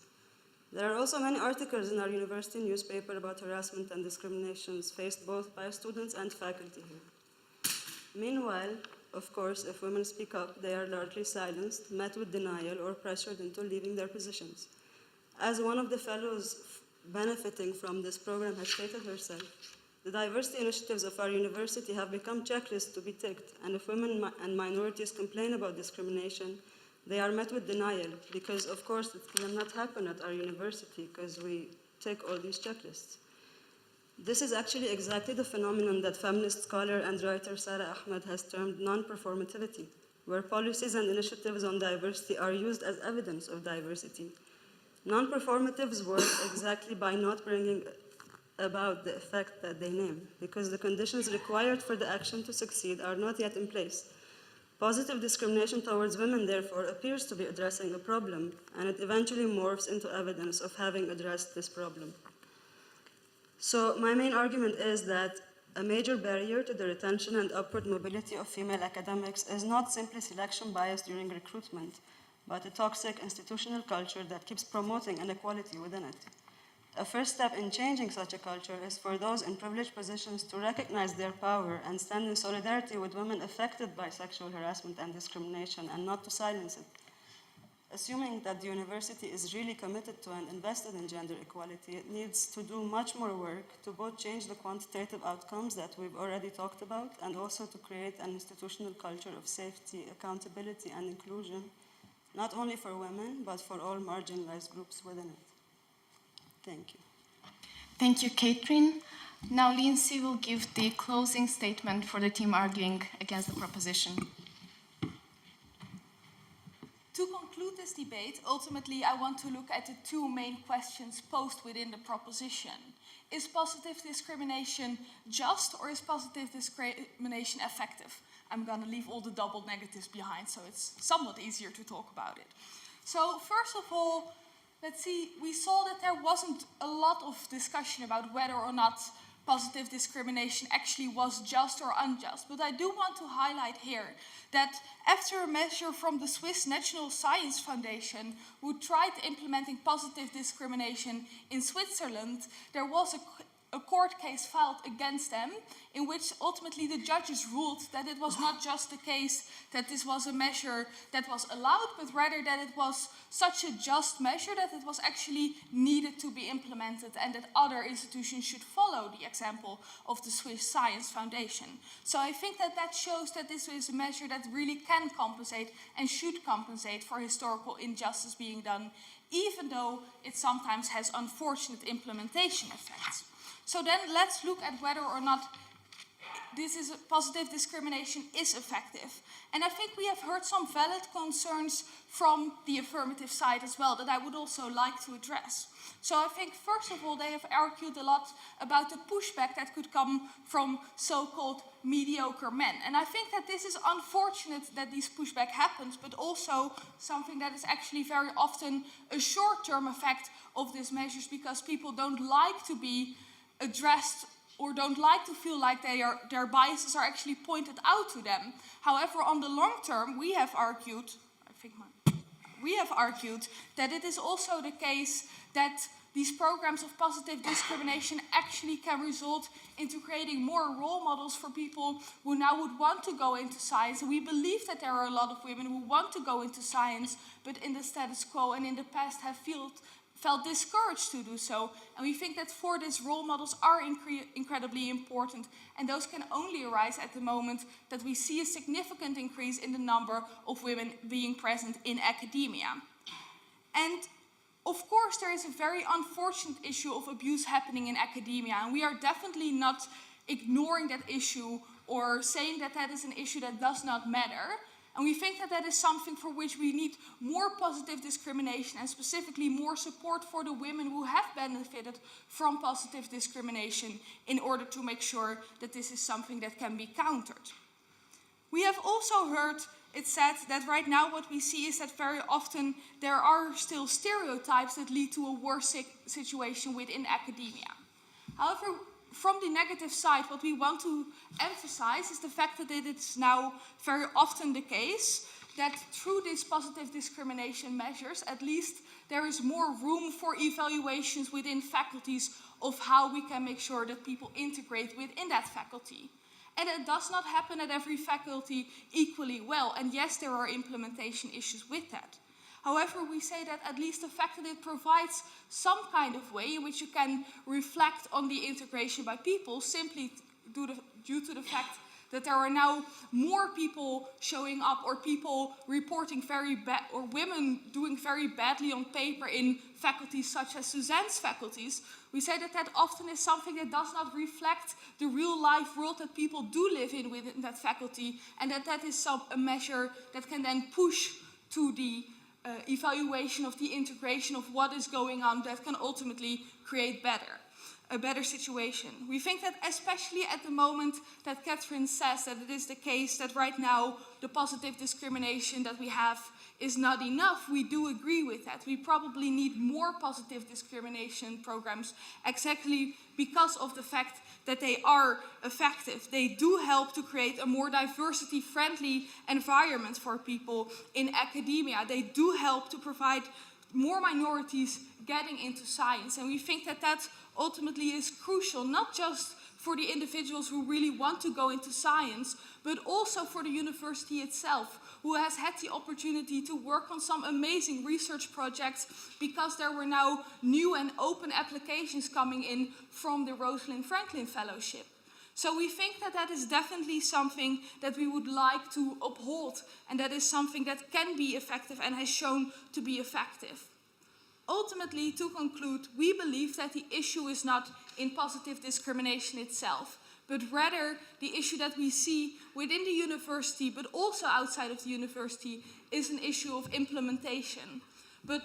There are also many articles in our university newspaper about harassment and discriminations faced both by students and faculty here. Meanwhile, of course, if women speak up, they are largely silenced, met with denial, or pressured into leaving their positions. As one of the fellows benefiting from this program has stated herself, the diversity initiatives of our university have become checklists to be ticked, and if women and minorities complain about discrimination, they are met with denial, because of course it cannot happen at our university because we tick all these checklists. This is actually exactly the phenomenon that feminist scholar and writer Sarah Ahmed has termed non-performativity, where policies and initiatives on diversity are used as evidence of diversity. Non-performatives work exactly by not bringing about the effect that they name, because the conditions required for the action to succeed are not yet in place. Positive discrimination towards women, therefore, appears to be addressing a problem, and it eventually morphs into evidence of having addressed this problem. So my main argument is that a major barrier to the retention and upward mobility of female academics is not simply selection bias during recruitment, but a toxic institutional culture that keeps promoting inequality within it. A first step in changing such a culture is for those in privileged positions to recognize their power and stand in solidarity with women affected by sexual harassment and discrimination, and not to silence it. Assuming that the university is really committed to and invested in gender equality, it needs to do much more work to both change the quantitative outcomes that we've already talked about, and also to create an institutional culture of safety, accountability, and inclusion, not only for women, but for all marginalized groups within it. Thank you. Thank you, Catherine. Now Lindsay will give the closing statement for the team arguing against the proposition. To conclude this debate, ultimately I want to look at the two main questions posed within the proposition. Is positive discrimination just, or is positive discrimination effective? I'm going to leave all the double negatives behind, so it's somewhat easier to talk about it. So first of all, let's see, we saw that there wasn't a lot of discussion about whether or not positive discrimination actually was just or unjust. But I do want to highlight here that after a measure from the Swiss National Science Foundation, who tried implementing positive discrimination in Switzerland, there was a court case filed against them, in which ultimately the judges ruled that it was not just the case that this was a measure that was allowed, but rather that it was such a just measure that it was actually needed to be implemented, and that other institutions should follow the example of the Swiss Science Foundation. So I think that that shows that this is a measure that really can compensate and should compensate for historical injustice being done, even though it sometimes has unfortunate implementation effects. So then let's look at whether or not positive discrimination is effective. And I think we have heard some valid concerns from the affirmative side as well that I would also like to address. So I think first of all they have argued a lot about the pushback that could come from so-called mediocre men. And I think that this is unfortunate that this pushback happens, but also something that is actually very often a short-term effect of these measures, because people don't like to be addressed or don't like to feel like their biases are actually pointed out to them. However, on the long term, we have argued that it is also the case that these programs of positive discrimination actually can result into creating more role models for people who now would want to go into science. And we believe that there are a lot of women who want to go into science, but in the status quo and in the past have felt discouraged to do so. And we think that for this, role models are incredibly important, and those can only arise at the moment that we see a significant increase in the number of women being present in academia. And of course there is a very unfortunate issue of abuse happening in academia, and we are definitely not ignoring that issue or saying that that is an issue that does not matter. And we think that that is something for which we need more positive discrimination, and specifically more support for the women who have benefited from positive discrimination, in order to make sure that this is something that can be countered. We have also heard it said that right now what we see is that very often there are still stereotypes that lead to a worse situation within academia. However, from the negative side, what we want to emphasize is the fact that it is now very often the case that through these positive discrimination measures, at least there is more room for evaluations within faculties of how we can make sure that people integrate within that faculty. And it does not happen at every faculty equally well, and yes, there are implementation issues with that. However, we say that at least the fact that it provides some kind of way in which you can reflect on the integration by people, simply due to the fact that there are now more people showing up, or people reporting very bad, or women doing very badly on paper in faculties such as Susanne's faculties. We say that that often is something that does not reflect the real life world that people do live in within that faculty, and that is a measure that can then push to the evaluation of the integration of what is going on, that can ultimately create a better situation. We think that especially at the moment that Catherine says that it is the case that right now the positive discrimination that we have is not enough. We do agree with that. We probably need more positive discrimination programs exactly because of the fact that they are effective. They do help to create a more diversity-friendly environment for people in academia. They do help to provide more minorities getting into science. And we think that that ultimately is crucial, not just for the individuals who really want to go into science, but also for the university itself, who has had the opportunity to work on some amazing research projects because there were now new and open applications coming in from the Rosalind Franklin Fellowship. So we think that that is definitely something that we would like to uphold, and that is something that can be effective and has shown to be effective. Ultimately, to conclude, we believe that the issue is not in positive discrimination itself, but rather the issue that we see within the university, but also outside of the university, is an issue of implementation. But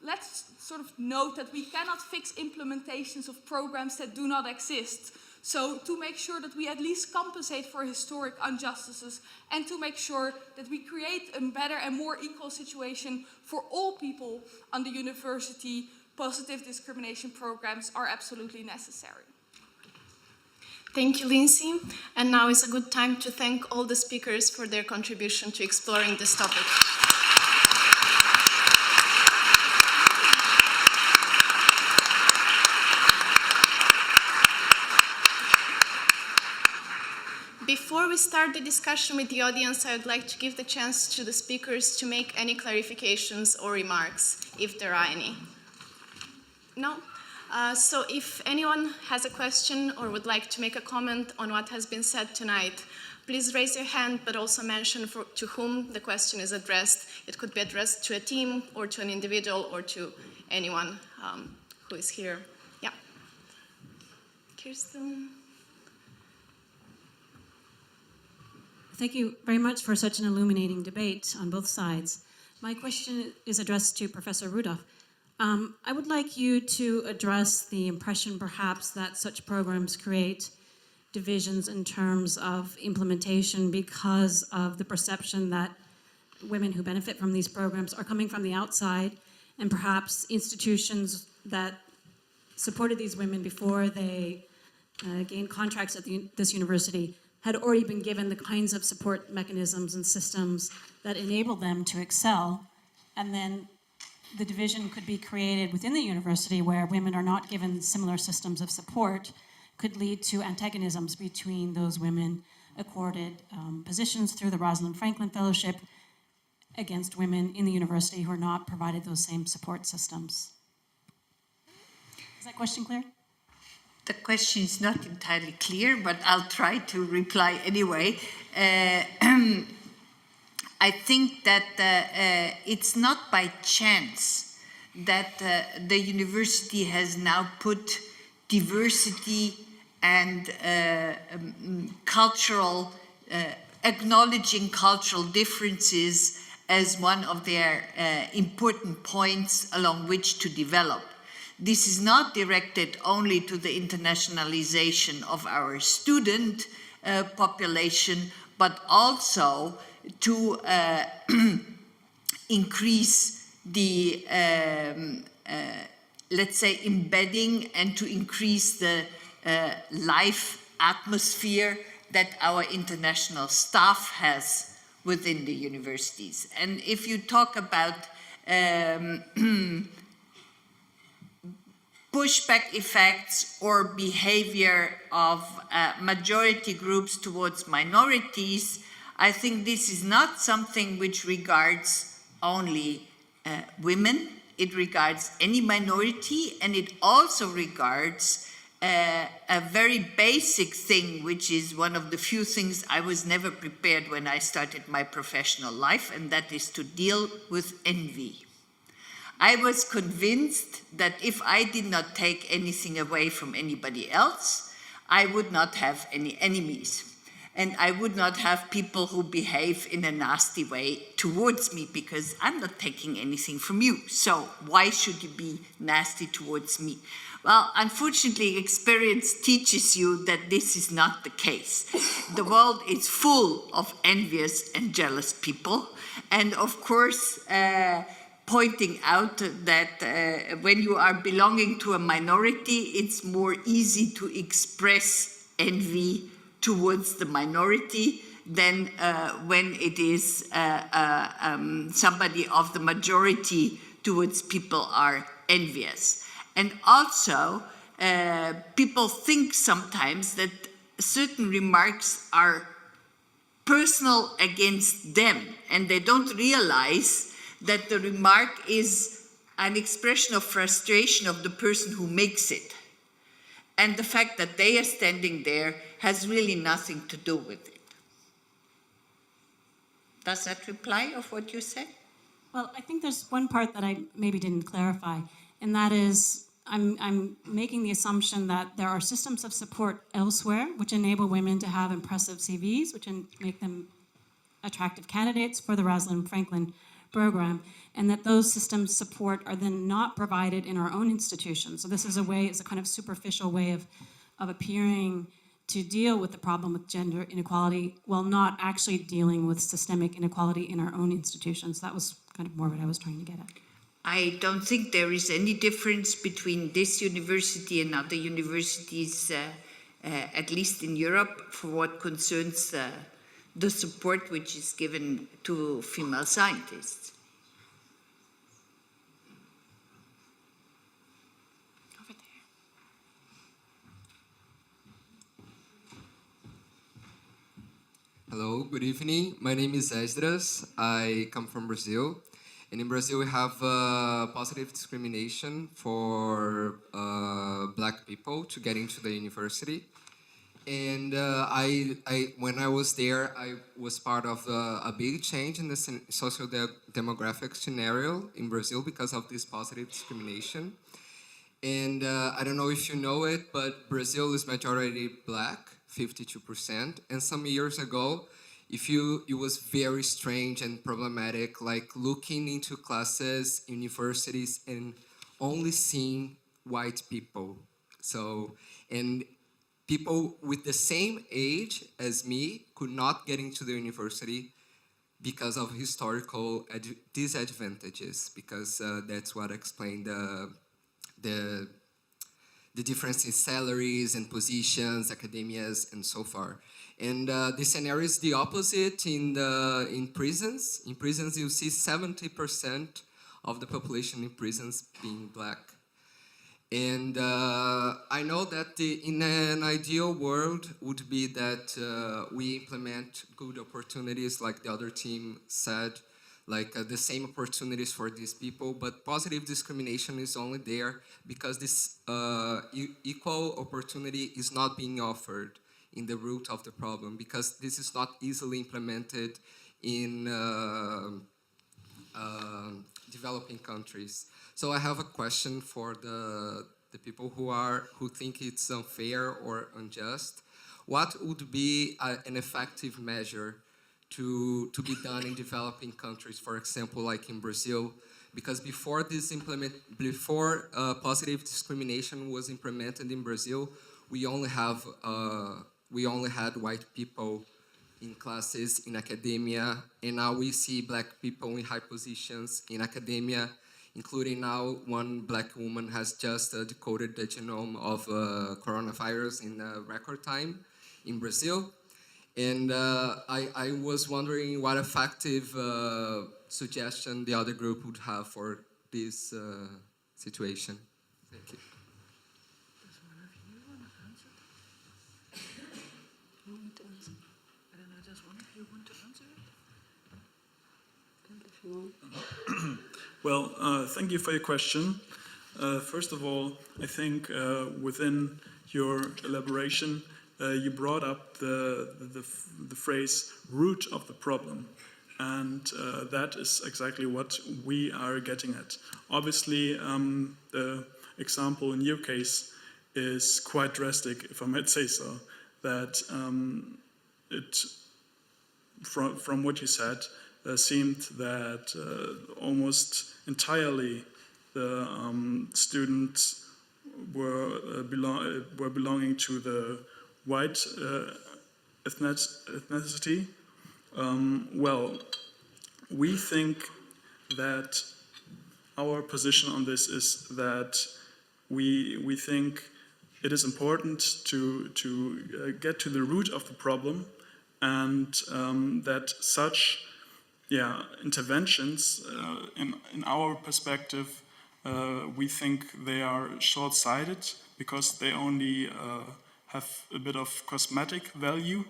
let's sort of note that we cannot fix implementations of programs that do not exist. So to make sure that we at least compensate for historic injustices and to make sure that we create a better and more equal situation for all people on the university, positive discrimination programs are absolutely necessary. Thank you, Lindsay. And now is a good time to thank all the speakers for their contribution to exploring this topic. Before we start the discussion with the audience, I would like to give the chance to the speakers to make any clarifications or remarks, if there are any. No? So if anyone has a question or would like to make a comment on what has been said tonight, please raise your hand, but also mention to whom the question is addressed. It could be addressed to a team or to an individual or to anyone who is here. Yeah. Kirsten? Thank you very much for such an illuminating debate on both sides. My question is addressed to Professor Rudolf. I would like you to address the impression, perhaps, that such programs create divisions in terms of implementation because of the perception that women who benefit from these programs are coming from the outside, and perhaps institutions that supported these women before they gained contracts at this university had already been given the kinds of support mechanisms and systems that enable them to excel, and then the division could be created within the university where women are not given similar systems of support, could lead to antagonisms between those women accorded positions through the Rosalind Franklin Fellowship against women in the university who are not provided those same support systems. Is that question clear? The question is not entirely clear, but I'll try to reply anyway. I think that it's not by chance that the university has now put diversity and acknowledging cultural differences as one of their important points along which to develop. This is not directed only to the internationalization of our student population, but also to increase the, let's say, embedding and to increase the life atmosphere that our international staff has within the universities. And if you talk about pushback effects or behavior of majority groups towards minorities, I think this is not something which regards only women. It regards any minority, and it also regards a very basic thing, which is one of the few things I was never prepared when I started my professional life, and that is to deal with envy. I was convinced that if I did not take anything away from anybody else, I would not have any enemies. And I would not have people who behave in a nasty way towards me because I'm not taking anything from you. So why should you be nasty towards me? Well, unfortunately, experience teaches you that this is not the case. The world is full of envious and jealous people. And of course, pointing out that when you are belonging to a minority, it's more easy to express envy towards the minority than when it is somebody of the majority towards people are envious. And also, people think sometimes that certain remarks are personal against them, and they don't realize that the remark is an expression of frustration of the person who makes it. And the fact that they are standing there has really nothing to do with it. Does that reply of what you said? Well, I think there's one part that I maybe didn't clarify, and that is I'm making the assumption that there are systems of support elsewhere which enable women to have impressive CVs, which make them attractive candidates for the Rosalind Franklin program, and that those systems of support are then not provided in our own institutions. So this is a kind of superficial way of appearing to deal with the problem with gender inequality while not actually dealing with systemic inequality in our own institutions. That was kind of more what I was trying to get at. I don't think there is any difference between this university and other universities, at least in Europe, for what concerns the support which is given to female scientists. Over there. Hello, good evening. My name is Esdras. I come from Brazil. And in Brazil, we have positive discrimination for black people to get into the university. And when I was there, I was part of a big change in the social demographic scenario in Brazil because of this positive discrimination. And I don't know if you know it, but Brazil is majority black, 52%. And some years ago, it was very strange and problematic, like looking into classes, universities, and only seeing white people. So, and people with the same age as me could not get into the university because of historical disadvantages, because that's what explained the difference in salaries and positions, academias, and so far. And the scenario is the opposite in prisons. In prisons, you see 70% of the population in prisons being black. And I know that in an ideal world would be that we implement good opportunities, like the other team said, like the same opportunities for these people, but positive discrimination is only there because this equal opportunity is not being offered in the root of the problem, because this is not easily implemented in developing countries. So I have a question for the people who think it's unfair or unjust. What would be an effective measure to be done in developing countries, for example, like in Brazil? Because before positive discrimination was implemented in Brazil, we only had white people in classes in academia, and now we see black people in high positions in academia, including now one black woman has just decoded the genome of coronavirus in record time in Brazil. And I was wondering what effective suggestion the other group would have for this situation. Thank you. Well, thank you for your question. First of all, I think within your elaboration, you brought up the phrase root of the problem. And that is exactly what we are getting at. Obviously, the example in your case is quite drastic, if I might say so, that it, from what you said, seemed that almost entirely the students were belonging to the white ethnicity. Well, we think that our position on this is that we think it is important to get to the root of the problem, and that such interventions, in our perspective, we think they are short-sighted because they only have a bit of cosmetic value.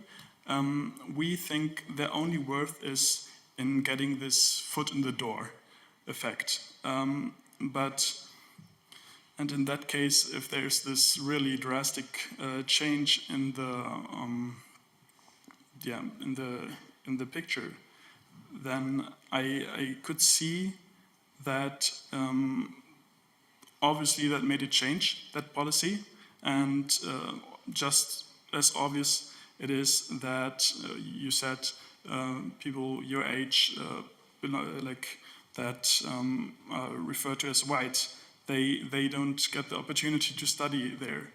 We think their only worth is in getting this foot in the door effect. And in that case, if there's this really drastic change in the picture, then I could see that obviously that made a change, that policy, and just as obvious it is that you said people your age, like that referred to as white, they don't get the opportunity to study there.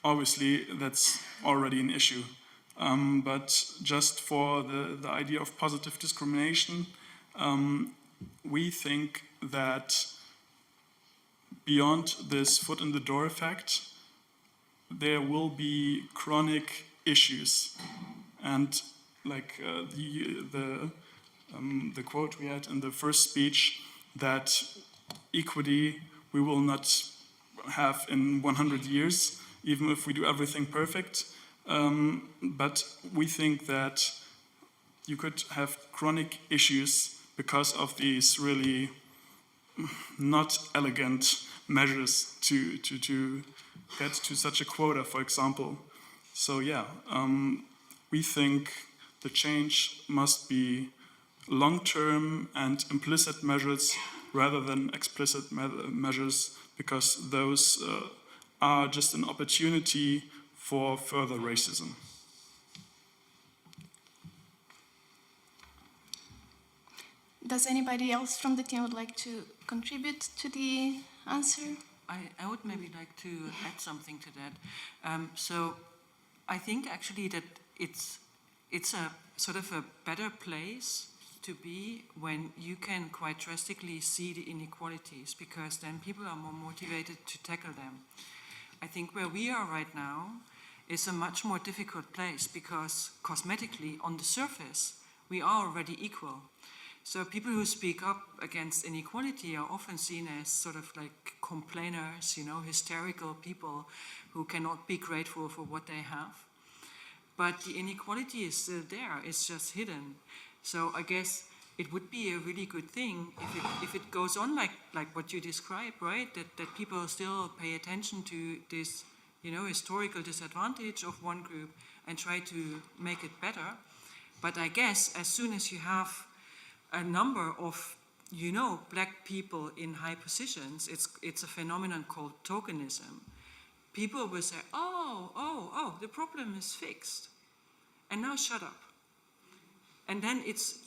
Obviously, that's already an issue. But just for the idea of positive discrimination, we think that beyond this foot in the door effect, there will be chronic issues. And like the quote we had in the first speech, that equity we will not have in 100 years, even if we do everything perfect. But we think that you could have chronic issues because of these really not elegant measures to get to such a quota, for example. So yeah, we think the change must be long-term and implicit measures rather than explicit measures, because those are just an opportunity for further racism. Does anybody else from the team would like to contribute to the answer? I would maybe like to add something to that. So I think actually that it's a sort of a better place to be when you can quite drastically see the inequalities, because then people are more motivated to tackle them. I think where we are right now is a much more difficult place, because cosmetically on the surface we are already equal. So people who speak up against inequality are often seen as sort of like complainers, hysterical people who cannot be grateful for what they have. But the inequality is still there, it's just hidden. So I guess it would be a really good thing if it goes on like what you described, right? That people still pay attention to this, historical disadvantage of one group and try to make it better. But I guess as soon as you have a number of, black people in high positions, it's a phenomenon called tokenism. People will say, oh, the problem is fixed. And now shut up. And then it's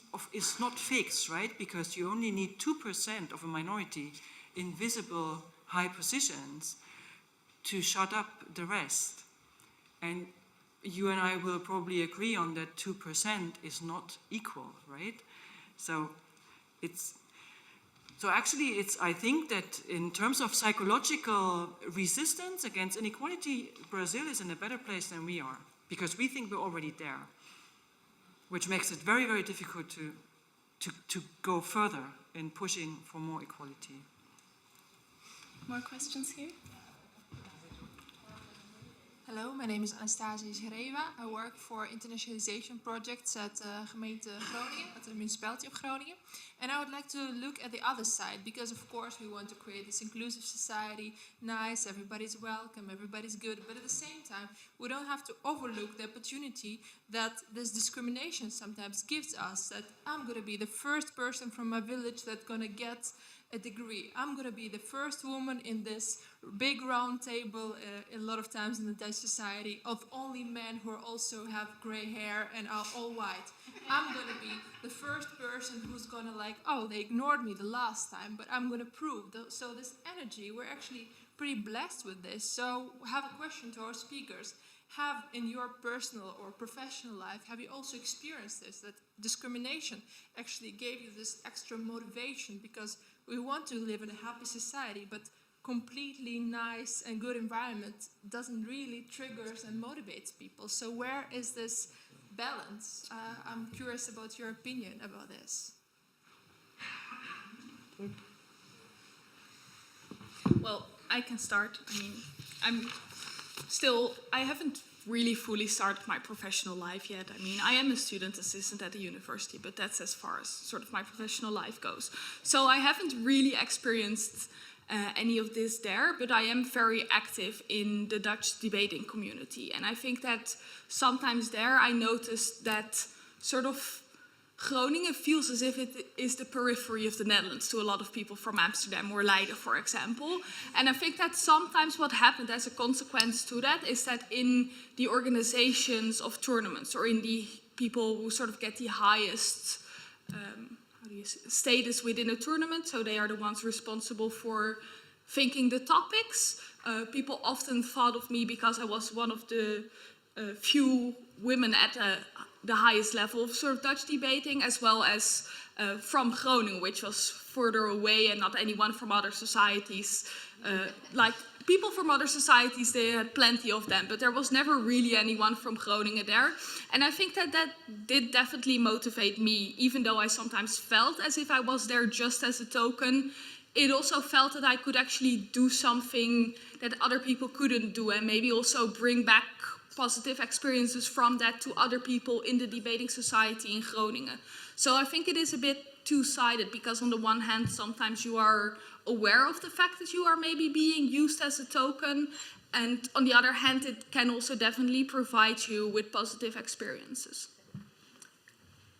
not fixed, right? Because you only need 2% of a minority in visible high positions to shut up the rest. And you and I will probably agree on that 2% is not equal, right? So I think that in terms of psychological resistance against inequality, Brazil is in a better place than we are, because we think we're already there, which makes it very, very difficult to go further in pushing for more equality. More questions here? Hello, my name is Anastasia Zereva. I work for internationalization projects at gemeente Groningen, at the municipality of Groningen. And I would like to look at the other side, because of course we want to create this inclusive society, nice, everybody's welcome, everybody's good. But at the same time, we don't have to overlook the opportunity that this discrimination sometimes gives us, that I'm going to be the first person from my village that's going to get a degree. I'm going to be the first woman in this big round table a lot of times in the Dutch society of only men who also have gray hair and are all white. I'm going to be the first person who's going to like, oh, they ignored me the last time, but I'm going to prove. So this energy, we're actually pretty blessed with this. So I have a question to our speakers. Have in your personal or professional life, have you also experienced this, that discrimination actually gave you this extra motivation because we want to live in a happy society, but completely nice and good environment doesn't really triggers and motivates people. So where is this balance? I'm curious about your opinion about this. Well, I can start. I mean, I haven't really fully started my professional life yet. I mean, I am a student assistant at the university, but that's as far as sort of my professional life goes. So I haven't really experienced any of this there, but I am very active in the Dutch debating community. And I think that sometimes there I noticed that sort of Groningen feels as if it is the periphery of the Netherlands to a lot of people from Amsterdam or Leiden, for example. And I think that sometimes what happened as a consequence to that is that in the organizations of tournaments or in the people who sort of get the highest status within a tournament, so they are the ones responsible for thinking the topics, people often thought of me because I was one of the few women at the highest level of sort of Dutch debating, as well as from Groningen, which was further away, and not anyone from other societies. Like people from other societies, they had plenty of them, but there was never really anyone from Groningen there. And I think that that did definitely motivate me, even though I sometimes felt as if I was there just as a token. It also felt that I could actually do something that other people couldn't do, and maybe also bring back positive experiences from that to other people in the debating society in Groningen. So I think it is a bit two-sided, because on the one hand, sometimes you are aware of the fact that you are maybe being used as a token, and on the other hand, it can also definitely provide you with positive experiences.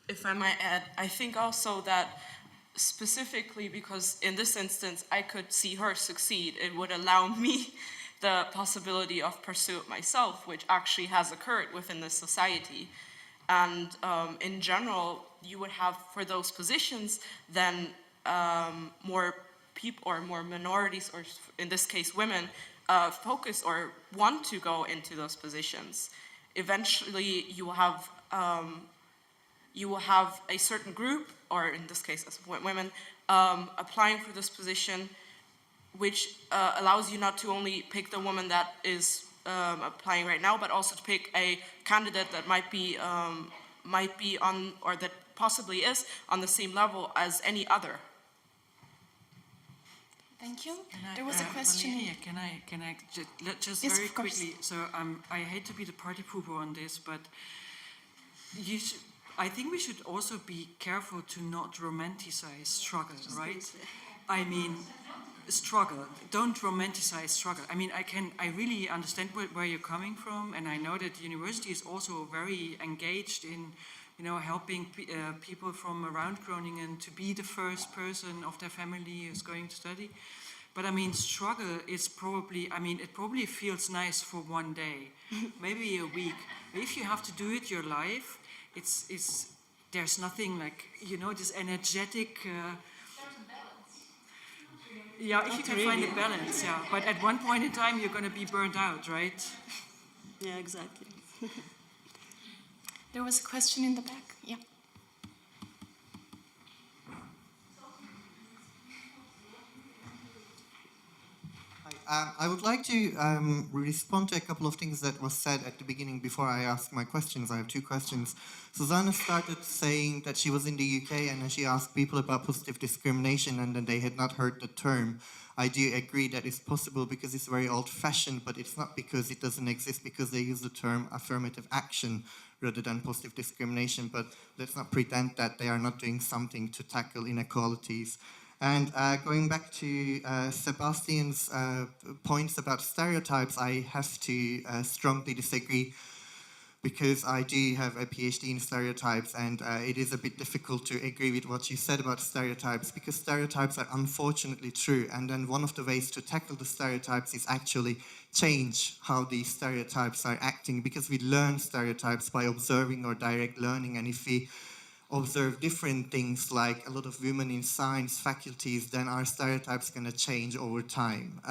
If I might add, I think also that specifically because in this instance I could see her succeed, it would allow me the possibility of pursue it myself, which actually has occurred within this society. And in general, you would have for those positions then more people or more minorities, or in this case women, focus or want to go into those positions. Eventually you will have a certain group, or in this case as women, applying for this position, which allows you not to only pick the woman that is applying right now, but also to pick a candidate that might be on, or that possibly is on the same level as any other. Thank you. There was a question. Valeria, can I just Yes, very of course. quickly? So I hate to be the party pooper on this, but I think we should also be careful to not romanticize struggle, right? I mean, struggle. Don't romanticize struggle. I mean, I really understand where you're coming from, and I know that the university is also very engaged in, helping people from around Groningen to be the first person of their family who's going to study. But I mean, struggle is probably, it probably feels nice for one day, maybe a week. But if you have to do it your life, there's nothing like, this energetic. Yeah, if you can find a balance, yeah. But at one point in time, you're going to be burned out, right? Yeah, exactly. There was a question in the back. Yeah. I would like to respond to a couple of things that was said at the beginning before I ask my questions. I have two questions. Susanne started saying that she was in the UK and she asked people about positive discrimination and then they had not heard the term. I do agree that it's possible because it's very old-fashioned, but it's not because it doesn't exist, because they use the term affirmative action rather than positive discrimination. But let's not pretend that they are not doing something to tackle inequalities. And going back to Sebastian's points about stereotypes, I have to strongly disagree, because I do have a PhD in stereotypes, and it is a bit difficult to agree with what you said about stereotypes, because stereotypes are unfortunately true, and then one of the ways to tackle the stereotypes is actually change how these stereotypes are acting, because we learn stereotypes by observing or direct learning, and if we observe different things like a lot of women in science faculties, then our stereotypes are going to change over time.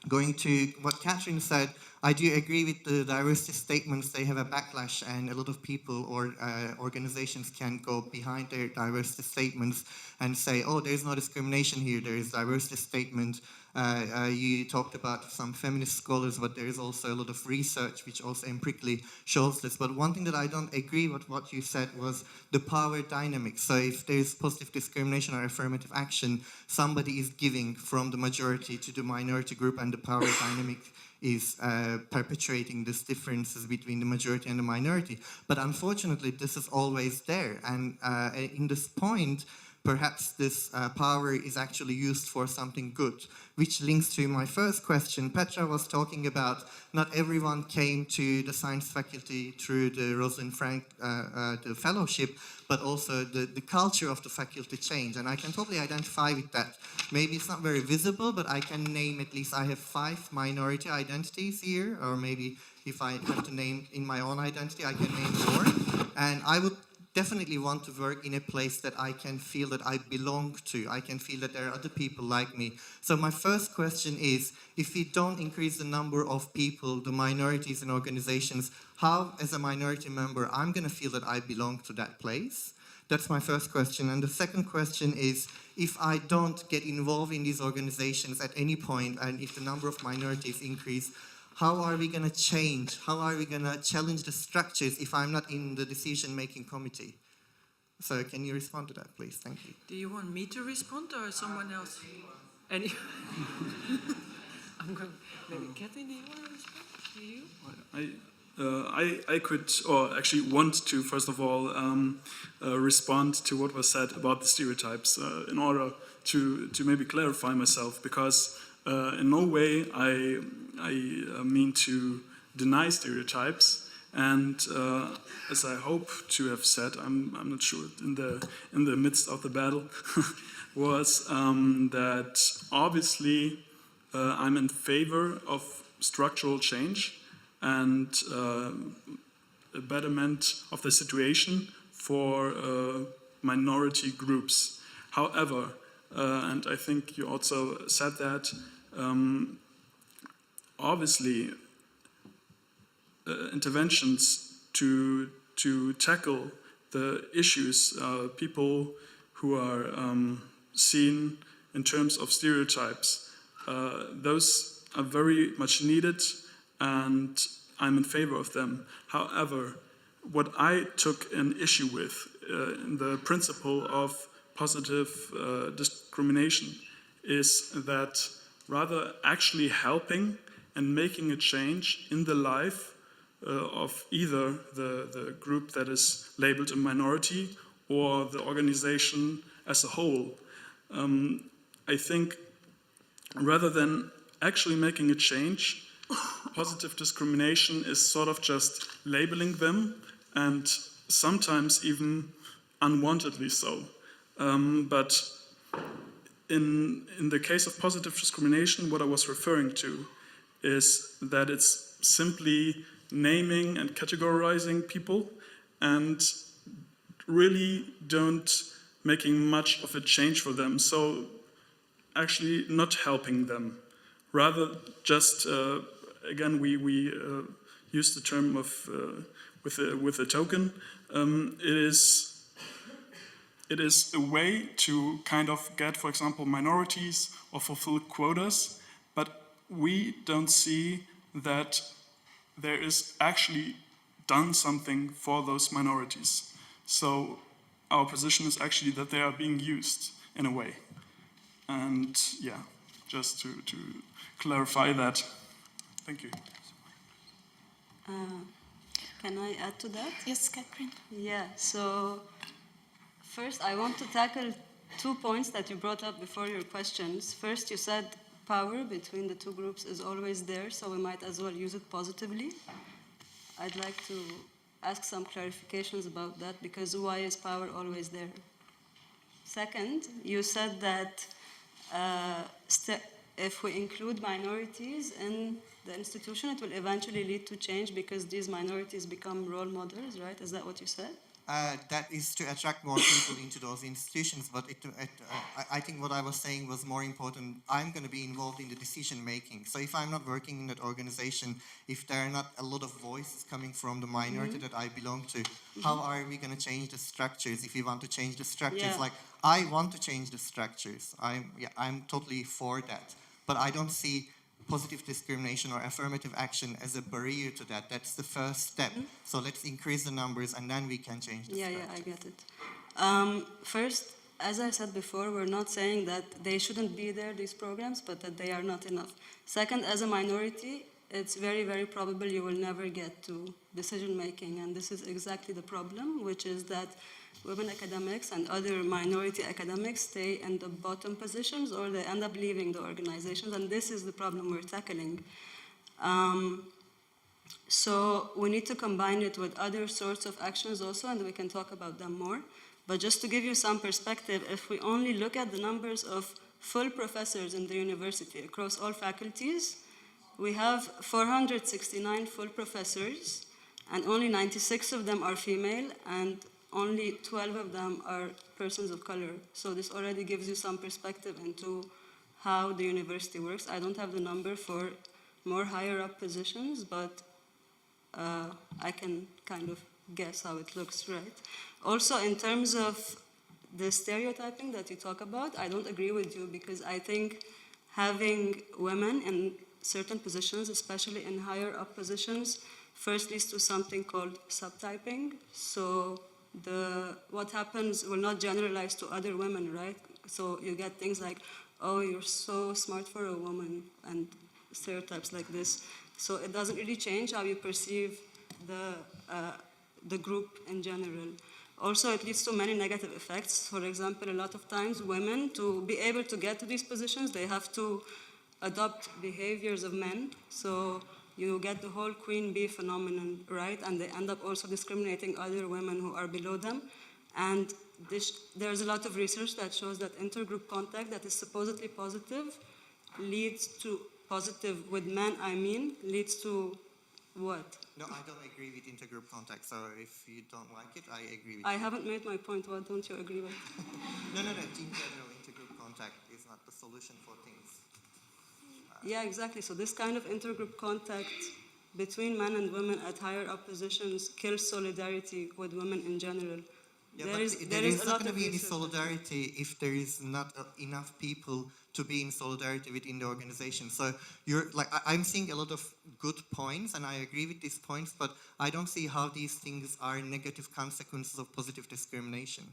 Going to what Catherine said, I do agree with the diversity statements. They have a backlash, and a lot of people or organizations can go behind their diversity statements and say, oh, there's no discrimination here, there is diversity statement. You talked about some feminist scholars, but there is also a lot of research which also empirically shows this. But one thing that I don't agree with what you said was the power dynamic. So if there is positive discrimination or affirmative action, somebody is giving from the majority to the minority group, and the power dynamic is perpetuating these differences between the majority and the minority. But unfortunately, this is always there. And in this point, perhaps this power is actually used for something good, which links to my first question. Petra was talking about not everyone came to the science faculty through the Rosalind Frank the fellowship, but also the culture of the faculty changed. And I can totally identify with that. Maybe it's not very visible, but I can name at least, I have 5 minority identities here, or maybe if I have to name in my own identity, I can name more. And I would definitely want to work in a place that I can feel that I belong to. I can feel that there are other people like me. So my first question is, if we don't increase the number of people, the minorities in organizations, how, as a minority member, I'm going to feel that I belong to that place? That's my first question. And the second question is, if I don't get involved in these organizations at any point, and if the number of minorities increase, how are we going to change? How are we going to challenge the structures if I'm not in the decision-making committee? So can you respond to that, please? Thank you. Do you want me to respond or someone else? Any? I'm going. Maybe Catherine, do you want to respond? Do you? I could, or actually want to, first of all, respond to what was said about the stereotypes in order to maybe clarify myself, because in no way I mean to deny stereotypes, and as I hope to have said, I'm not sure, in the midst of the battle, was that obviously I'm in favor of structural change and a betterment of the situation for minority groups. However, and I think you also said that, obviously interventions to tackle the issues people who are seen in terms of stereotypes, those are very much needed, and I'm in favor of them. However, what I took an issue with in the principle of positive discrimination is that rather actually helping and making a change in the life of either the group that is labeled a minority or the organization as a whole. I think rather than actually making a change, positive discrimination is sort of just labeling them, and sometimes even unwantedly so. But in the case of positive discrimination, what I was referring to is that it's simply naming and categorizing people and really don't making much of a change for them. So actually not helping them. Rather just, again, we use the term of with a token. It is a way to kind of get, for example, minorities or fulfill quotas, but we don't see that there is actually done something for those minorities. So our position is actually that they are being used in a way. And yeah, just to clarify that. Thank you. Can I add to that? Yes, Catherine. Yeah, so first I want to tackle 2 points that you brought up before your questions. First, you said power between the two groups is always there, so we might as well use it positively. I'd like to ask some clarifications about that, because why is power always there? Second, you said that if we include minorities in the institution, it will eventually lead to change because these minorities become role models, right? Is that what you said? That is to attract more people into those institutions, but I think what I was saying was more important. I'm going to be involved in the decision making. So if I'm not working in that organization, if there are not a lot of voices coming from the minority that I belong to, how are we going to change the structures if we want to change the structures? Like, I want to change the structures. I'm totally for that. But I don't see positive discrimination or affirmative action as a barrier to that. That's the first step. So let's increase the numbers and then we can change the structure. Yeah, I get it. First, as I said before, we're not saying that they shouldn't be there, these programs, but that they are not enough. Second, as a minority, it's very, very probable you will never get to decision making, and this is exactly the problem, which is that women academics and other minority academics stay in the bottom positions or they end up leaving the organizations, and this is the problem we're tackling. So we need to combine it with other sorts of actions also, and we can talk about them more. But just to give you some perspective, if we only look at the numbers of full professors in the university across all faculties, we have 469 full professors, and only 96 of them are female, and only 12 of them are persons of color. So this already gives you some perspective into how the university works. I don't have the number for more higher up positions, but I can kind of guess how it looks, right? Also, in terms of the stereotyping that you talk about, I don't agree with you, because I think having women in certain positions, especially in higher up positions, first leads to something called subtyping. So what happens will not generalize to other women, right? So you get things like, oh, you're so smart for a woman, and stereotypes like this. So it doesn't really change how you perceive the group in general. Also, it leads to many negative effects. For example, a lot of times women, to be able to get to these positions, they have to adopt behaviors of men. So you get the whole queen bee phenomenon, right? And they end up also discriminating other women who are below them. And there's a lot of research that shows that intergroup contact that is supposedly positive leads to, positive with men, leads to what? No, I don't agree with intergroup contact, so if you don't like it, I agree with I you. haven't made my point. What don't you agree with? No. In general, intergroup contact is not the solution for things. Yeah, exactly. So this kind of intergroup contact between men and women at higher up positions kills solidarity with women in general. Yeah, there is not going to be any solidarity if there is not enough people to be in solidarity within the organization. So I'm seeing a lot of good points, and I agree with these points, but I don't see how these things are negative consequences of positive discrimination.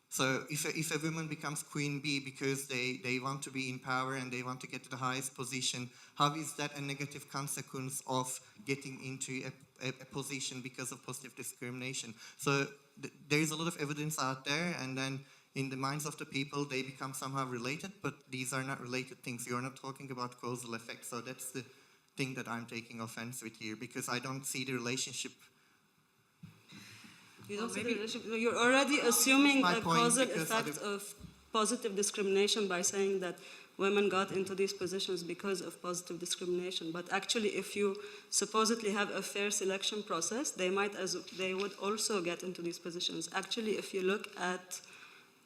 So if a woman becomes queen bee because they want to be in power and they want to get to the highest position, how is that a negative consequence of getting into a position because of positive discrimination? So there is a lot of evidence out there, and then in the minds of the people, they become somehow related, but these are not related things. You're not talking about causal effects. So that's the thing that I'm taking offense with here, because I don't see the relationship. You don't see the relationship. You're already assuming a causal effect of positive discrimination by saying that women got into these positions because of positive discrimination. But actually, if you supposedly have a fair selection process, they would also get into these positions. Actually, if you look at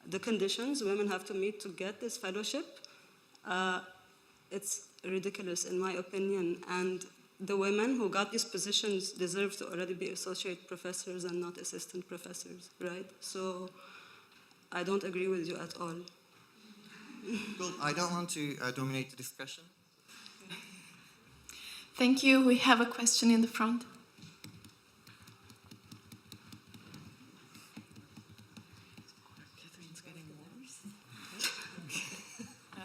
the conditions women have to meet to get this fellowship, it's ridiculous in my opinion. And the women who got these positions deserve to already be associate professors and not assistant professors, right? So I don't agree with you at all. Well, I don't want to dominate the discussion. Thank you. We have a question in the front.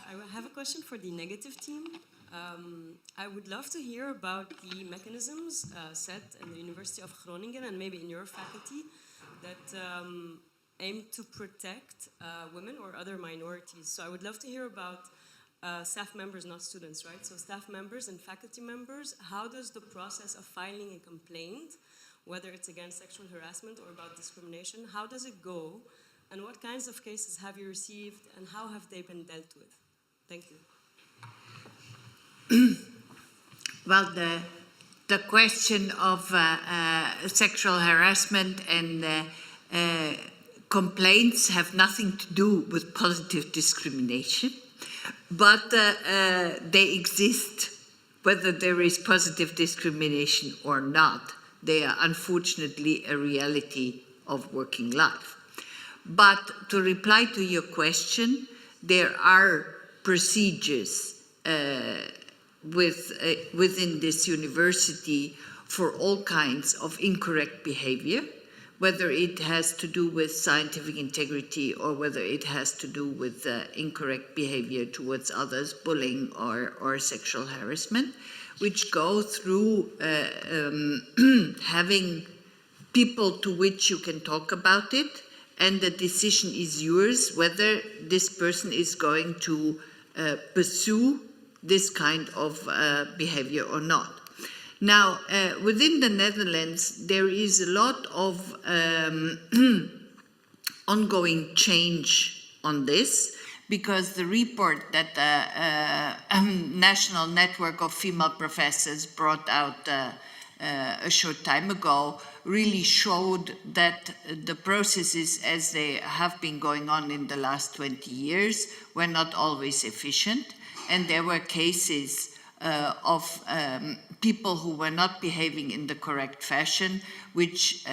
I have a question for the negative team. I would love to hear about the mechanisms set in the University of Groningen and maybe in your faculty that aim to protect women or other minorities. So I would love to hear about staff members, not students, right? So staff members and faculty members, how does the process of filing a complaint, whether it's against sexual harassment or about discrimination, how does it go? And what kinds of cases have you received and how have they been dealt with? Thank you. Well, the question of sexual harassment and complaints have nothing to do with positive discrimination, but they exist whether there is positive discrimination or not. They are unfortunately a reality of working life. But to reply to your question, there are procedures within this university for all kinds of incorrect behavior, whether it has to do with scientific integrity or whether it has to do with incorrect behavior towards others, bullying or sexual harassment, which go through having people to which you can talk about it, and the decision is yours whether this person is going to pursue this kind of behavior or not. Now, within the Netherlands, there is a lot of ongoing change on this, because the report that the National Network of Female Professors brought out a short time ago really showed that the processes as they have been going on in the last 20 years were not always efficient, and there were cases of people who were not behaving in the correct fashion, which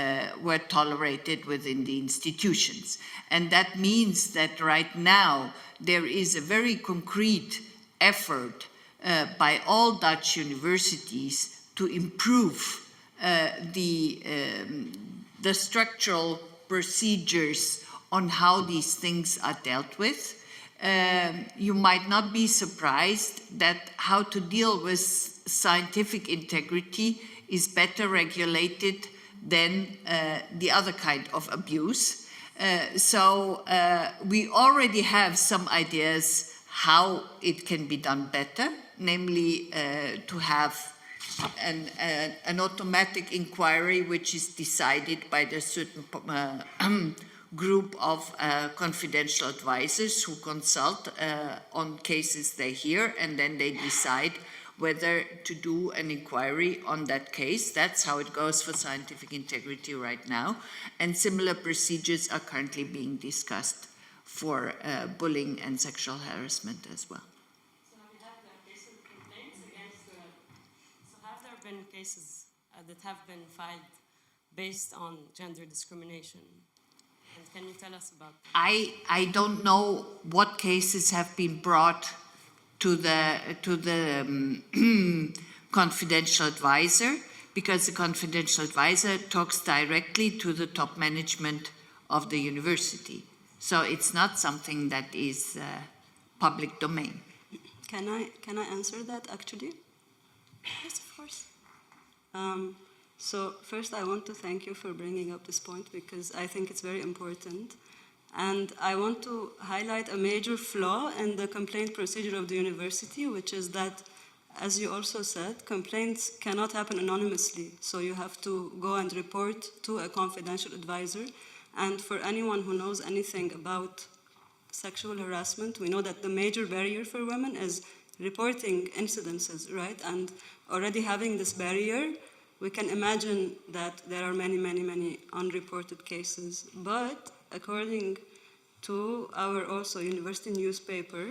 were tolerated within the institutions. And that means that right now there is a very concrete effort by all Dutch universities to improve the structural procedures on how these things are dealt with. You might not be surprised that how to deal with scientific integrity is better regulated than the other kind of abuse. So we already have some ideas how it can be done better, namely to have an automatic inquiry which is decided by the certain group of confidential advisors who consult on cases they hear, and then they decide whether to do an inquiry on that case. That's how it goes for scientific integrity right now. And similar procedures are currently being discussed for bullying and sexual harassment as well. So have there been cases that have been filed based on gender discrimination? And can you tell us about that? I don't know what cases have been brought to the confidential advisor, because the confidential advisor talks directly to the top management of the university. So it's not something that is public domain. Can I answer that actually? Yes, of course. So first I want to thank you for bringing up this point, because I think it's very important. And I want to highlight a major flaw in the complaint procedure of the university, which is that, as you also said, complaints cannot happen anonymously. So you have to go and report to a confidential advisor. And for anyone who knows anything about sexual harassment, we know that the major barrier for women is reporting incidences, right? And already having this barrier, we can imagine that there are many, many, many unreported cases. But according to our also university newspaper,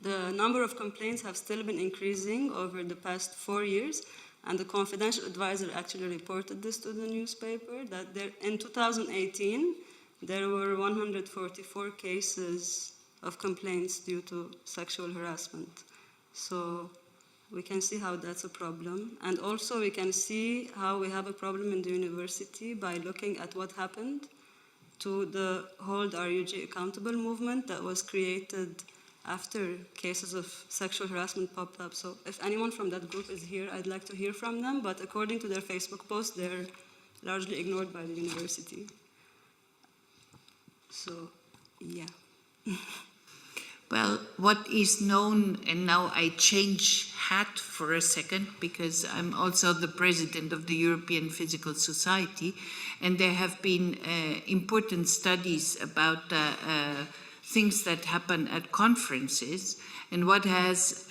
the number of complaints have still been increasing over the past 4 years, and the confidential advisor actually reported this to the newspaper, that there, in 2018, there were 144 cases of complaints due to sexual harassment. So we can see how that's a problem. And also we can see how we have a problem in the university by looking at what happened to the Hold RUG Accountable movement that was created after cases of sexual harassment popped up. So if anyone from that group is here, I'd like to hear from them, but according to their Facebook post, they're largely ignored by the university. So, yeah. Well, what is known, and now I change hat for a second because I'm also the president of the European Physical Society, and there have been important studies about things that happen at conferences, and what has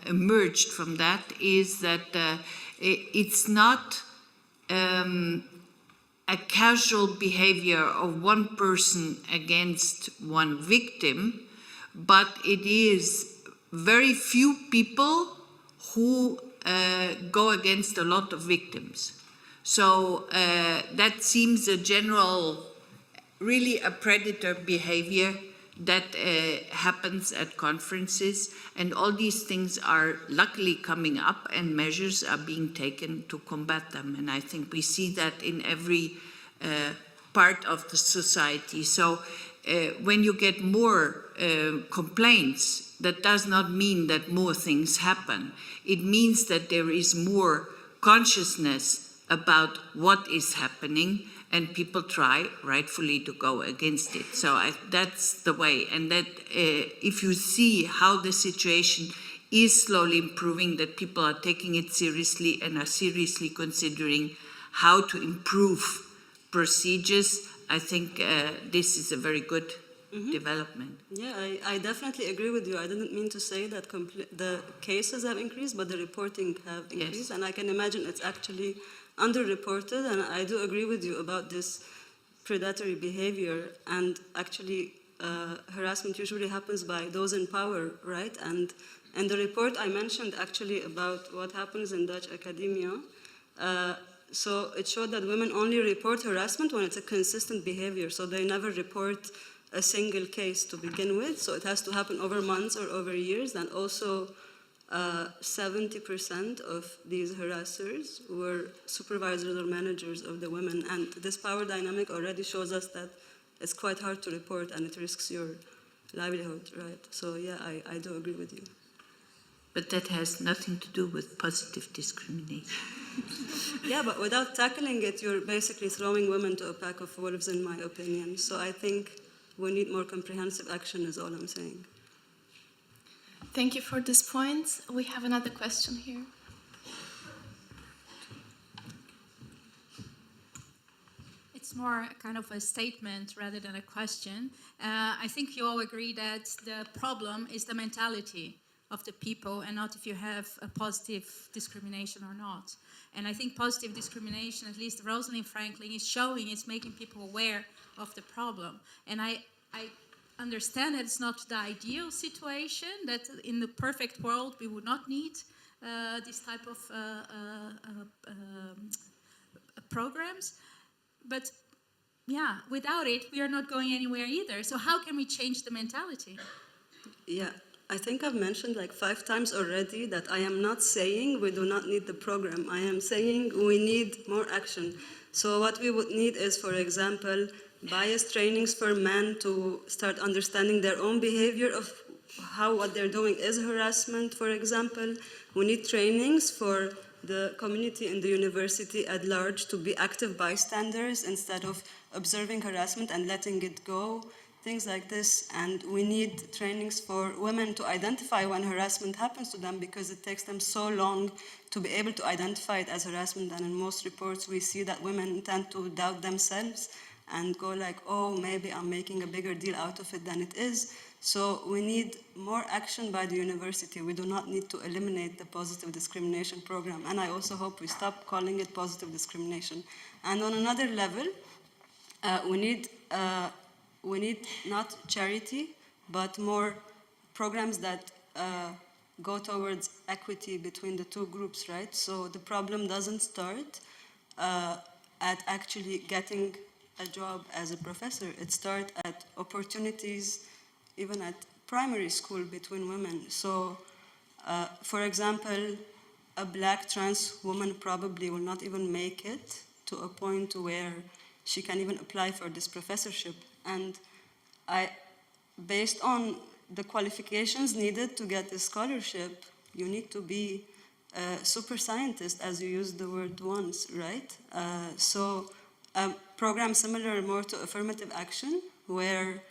emerged from that is that it's not a casual behavior of one person against one victim, but it is very few people who go against a lot of victims. So that seems a general, really a predator behavior that happens at conferences, and all these things are luckily coming up and measures are being taken to combat them. And I think we see that in every part of the society. So when you get more complaints, that does not mean that more things happen. It means that there is more consciousness about what is happening, and people try rightfully to go against it. So that's the way. And that if you see how the situation is slowly improving, that people are taking it seriously and are seriously considering how to improve procedures, I think this is a very good development. Yeah, I definitely agree with you. I didn't mean to say that the cases have increased, but the reporting have increased. Yes. And I can imagine it's actually underreported, and I do agree with you about this predatory behavior. And actually, harassment usually happens by those in power, right? And in the report I mentioned actually about what happens in Dutch academia. So it showed that women only report harassment when it's a consistent behavior. So they never report a single case to begin with. So it has to happen over months or over years. And also 70% of these harassers were supervisors or managers of the women. And this power dynamic already shows us that it's quite hard to report and it risks your livelihood, right? So yeah, I do agree with you. But that has nothing to do with positive discrimination. Yeah, but without tackling it, you're basically throwing women to a pack of wolves, in my opinion. So I think we need more comprehensive action, is all I'm saying. Thank you for this point. We have another question here. It's more kind of a statement rather than a question. I think you all agree that the problem is the mentality of the people and not if you have a positive discrimination or not. And I think positive discrimination, at least Rosalind Franklin is showing, is making people aware of the problem. And I understand that it's not the ideal situation, that in the perfect world we would not need this type of programs. But yeah, without it, we are not going anywhere either. So how can we change the mentality? Yeah, I think I've mentioned like 5 times already that I am not saying we do not need the program. I am saying we need more action. So what we would need is, for example, bias trainings for men to start understanding their own behavior of how what they're doing is harassment, for example. We need trainings for the community in the university at large to be active bystanders instead of observing harassment and letting it go, things like this. And we need trainings for women to identify when harassment happens to them, because it takes them so long to be able to identify it as harassment. And in most reports we see that women tend to doubt themselves and go like, oh, maybe I'm making a bigger deal out of it than it is. So we need more action by the university. We do not need to eliminate the positive discrimination program. And I also hope we stop calling it positive discrimination. And on another level, we need not charity, but more programs that go towards equity between the two groups, right? So the problem doesn't start at actually getting a job as a professor. It starts at opportunities, even at primary school, between women. So, for example, a black trans woman probably will not even make it to a point where she can even apply for this professorship. And based on the qualifications needed to get the scholarship, you need to be a super scientist, as you used the word once, right? So a program similar more to affirmative action, where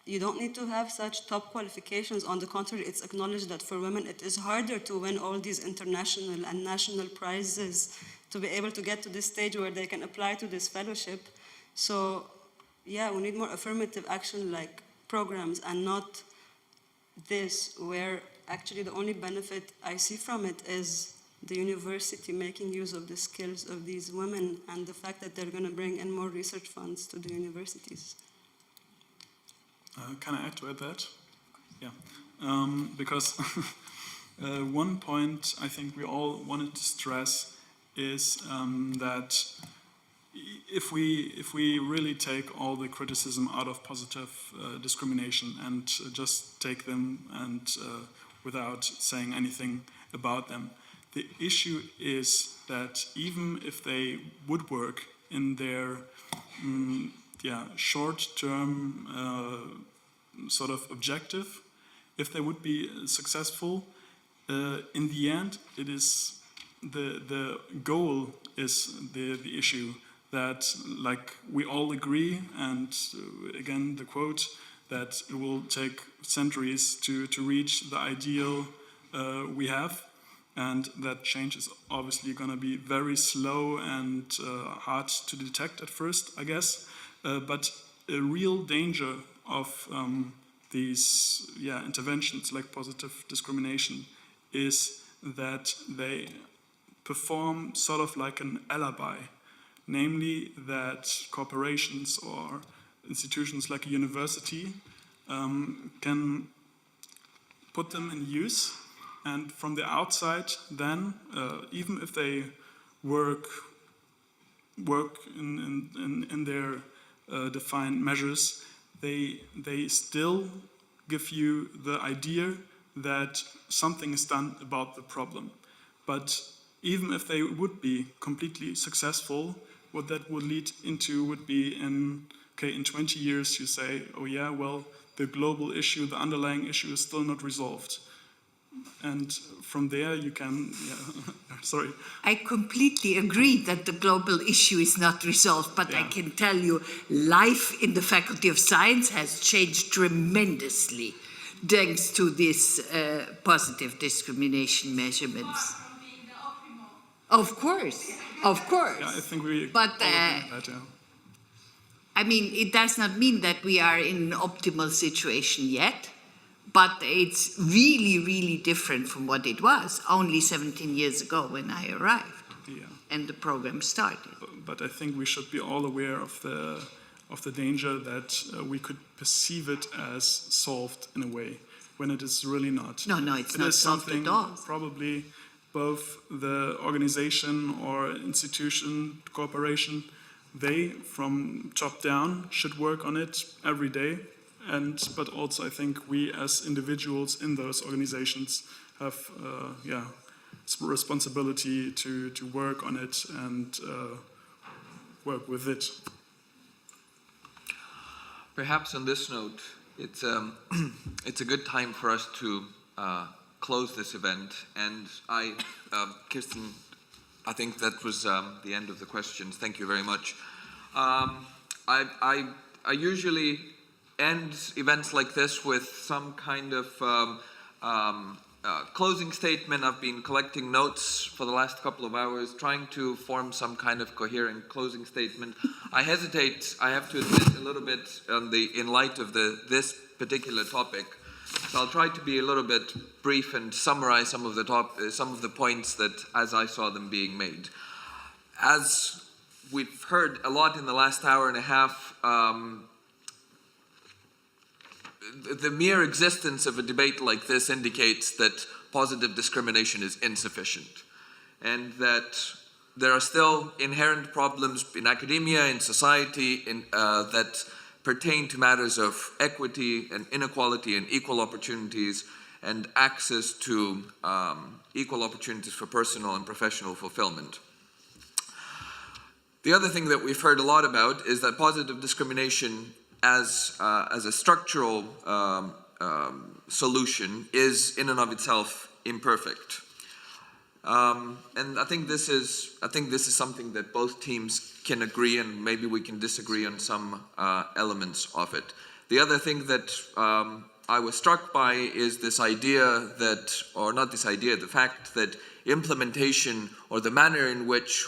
you don't need to have such top qualifications. On the contrary, it's acknowledged that for women it is harder to win all these international and national prizes to be able to get to this stage where they can apply to this fellowship. So yeah, we need more affirmative action like programs, and not this where actually the only benefit I see from it is the university making use of the skills of these women and the fact that they're going to bring in more research funds to the universities. Can I add to that? Yeah, because one point I think we all wanted to stress is that if we really take all the criticism out of positive discrimination and just take them and without saying anything about them, the issue is that even if they would work in their short-term sort of objective, if they would be successful, in the end, it is the goal is the issue. That, like, we all agree, and again the quote, that it will take centuries to reach the ideal we have, and that change is obviously going to be very slow and hard to detect at first, I guess. But a real danger of these interventions like positive discrimination is that they perform sort of like an alibi. Namely, that corporations or institutions like a university can put them in use, and from the outside then, even if they work in their defined measures, they still give you the idea that something is done about the problem. But even if they would be completely successful, what that would lead into would be in 20 years you say, oh yeah, well, the global issue, the underlying issue is still not resolved. And from there you can, sorry. I completely agree that the global issue is not resolved, but I can tell you life in the Faculty of Science has changed tremendously thanks to this positive discrimination measurements. Of course. Yeah, I think we but, all agree with that, yeah. I mean, it does not mean that we are in an optimal situation yet, but it's really, really different from what it was only 17 years ago when I arrived and the program started. But I think we should be all aware of the danger that we could perceive it as solved in a way when it is really not. No, it's not solved at all. Probably both the organization or institution, corporation, they, from top down, should work on it every day. But also I think we as individuals in those organizations have responsibility to work on it and work with it. Perhaps on this note, it's a good time for us to close this event. And Kirsten, I think that was the end of the questions. Thank you very much. I usually end events like this with some kind of closing statement. I've been collecting notes for the last couple of hours, trying to form some kind of coherent closing statement. I hesitate, I have to admit, a little bit in light of this particular topic. So I'll try to be a little bit brief and summarize some of the points that, as I saw them being made. As we've heard a lot in the last hour and a half, the mere existence of a debate like this indicates that positive discrimination is insufficient, and that there are still inherent problems in academia, in society, that pertain to matters of equity and inequality and equal opportunities and access to equal opportunities for personal and professional fulfillment. The other thing that we've heard a lot about is that positive discrimination as a structural solution is in and of itself imperfect. And I think this is something that both teams can agree, and maybe we can disagree on some elements of it. The other thing that I was struck by is this idea that, or not this idea, the fact that implementation or the manner in which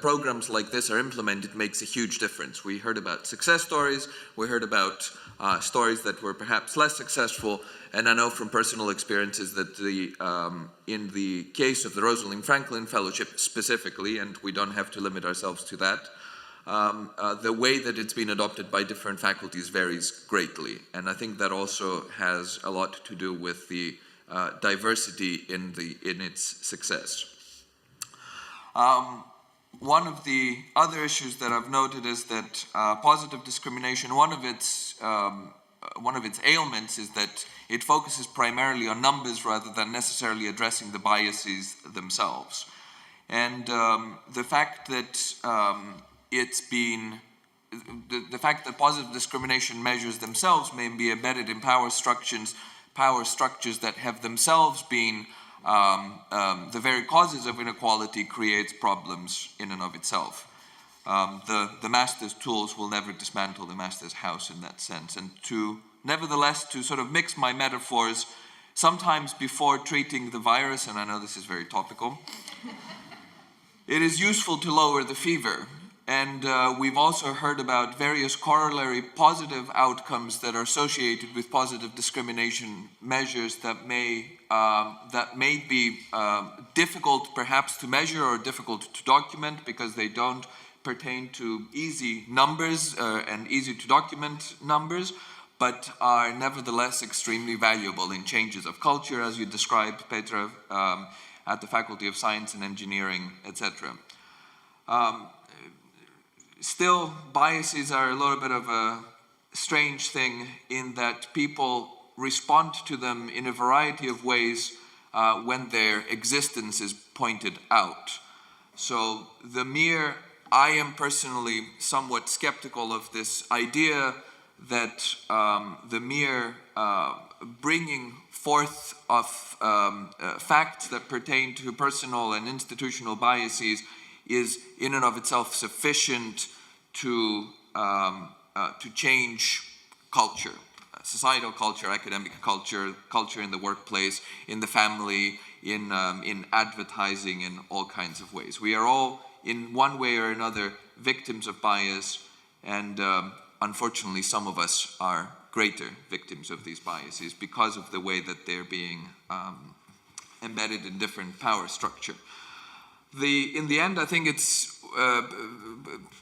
programs like this are implemented makes a huge difference. We heard about success stories, we heard about stories that were perhaps less successful, and I know from personal experiences that in the case of the Rosalind Franklin Fellowship specifically, and we don't have to limit ourselves to that, the way that it's been adopted by different faculties varies greatly, and I think that also has a lot to do with the diversity in its success. One of the other issues that I've noted is that positive discrimination, one of its ailments is that it focuses primarily on numbers rather than necessarily addressing the biases themselves. And the fact that the fact that positive discrimination measures themselves may be embedded in power structures that have themselves been the very causes of inequality creates problems in and of itself. The master's tools will never dismantle the master's house in that sense. And nevertheless, to sort of mix my metaphors, sometimes before treating the virus, and I know this is very topical, it is useful to lower the fever. And we've also heard about various corollary positive outcomes that are associated with positive discrimination measures that may be difficult perhaps to measure or difficult to document because they don't pertain to easy numbers and easy to document numbers, but are nevertheless extremely valuable in changes of culture, as you described, Petra, at the Faculty of Science and Engineering, etc. Still, biases are a little bit of a strange thing in that people respond to them in a variety of ways when their existence is pointed out. So I am personally somewhat skeptical of this idea that the mere bringing forth of facts that pertain to personal and institutional biases is in and of itself sufficient to change culture, societal culture, academic culture, culture in the workplace, in the family, in advertising, in all kinds of ways. We are all, in one way or another, victims of bias, and unfortunately some of us are greater victims of these biases because of the way that they're being embedded in different power structure. In the end, I think it's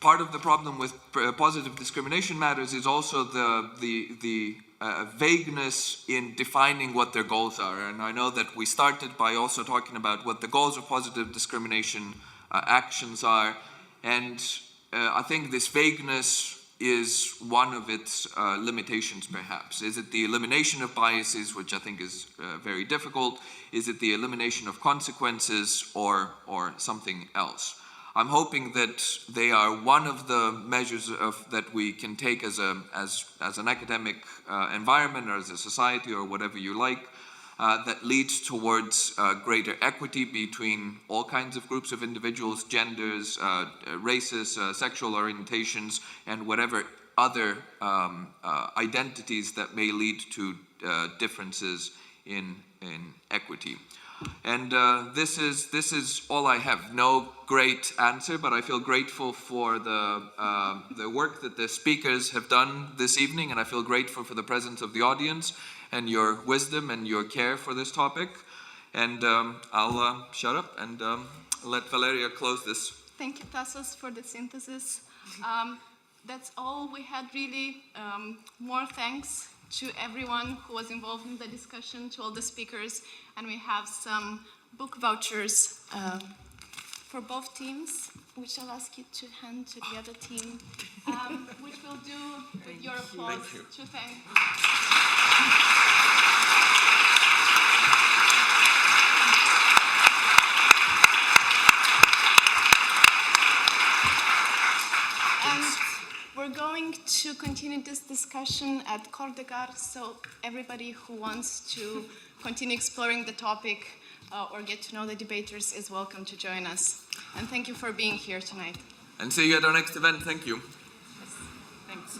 part of the problem with positive discrimination matters is also the vagueness in defining what their goals are. And I know that we started by also talking about what the goals of positive discrimination actions are. And I think this vagueness is one of its limitations, perhaps. Is it the elimination of biases, which I think is very difficult? Is it the elimination of consequences or something else? I'm hoping that they are one of the measures that we can take as an academic environment or as a society or whatever you like, that leads towards greater equity between all kinds of groups of individuals, genders, races, sexual orientations, and whatever other identities that may lead to differences in equity. And this is all I have. No great answer, but I feel grateful for the work that the speakers have done this evening, and I feel grateful for the presence of the audience and your wisdom and your care for this topic. And I'll shut up and let Valeria close this. Thank you, Tassos, for the synthesis. That's all we had, really. More thanks to everyone who was involved in the discussion, to all the speakers, and we have some book vouchers for both teams, which I'll ask you to hand to the other team, which we'll do with your applause to thank. We're going to continue this discussion at Cordegar, so everybody who wants to continue exploring the topic or get to know the debaters is welcome to join us. And thank you for being here tonight. And see you at our next event. Thank you. Yes. Thanks.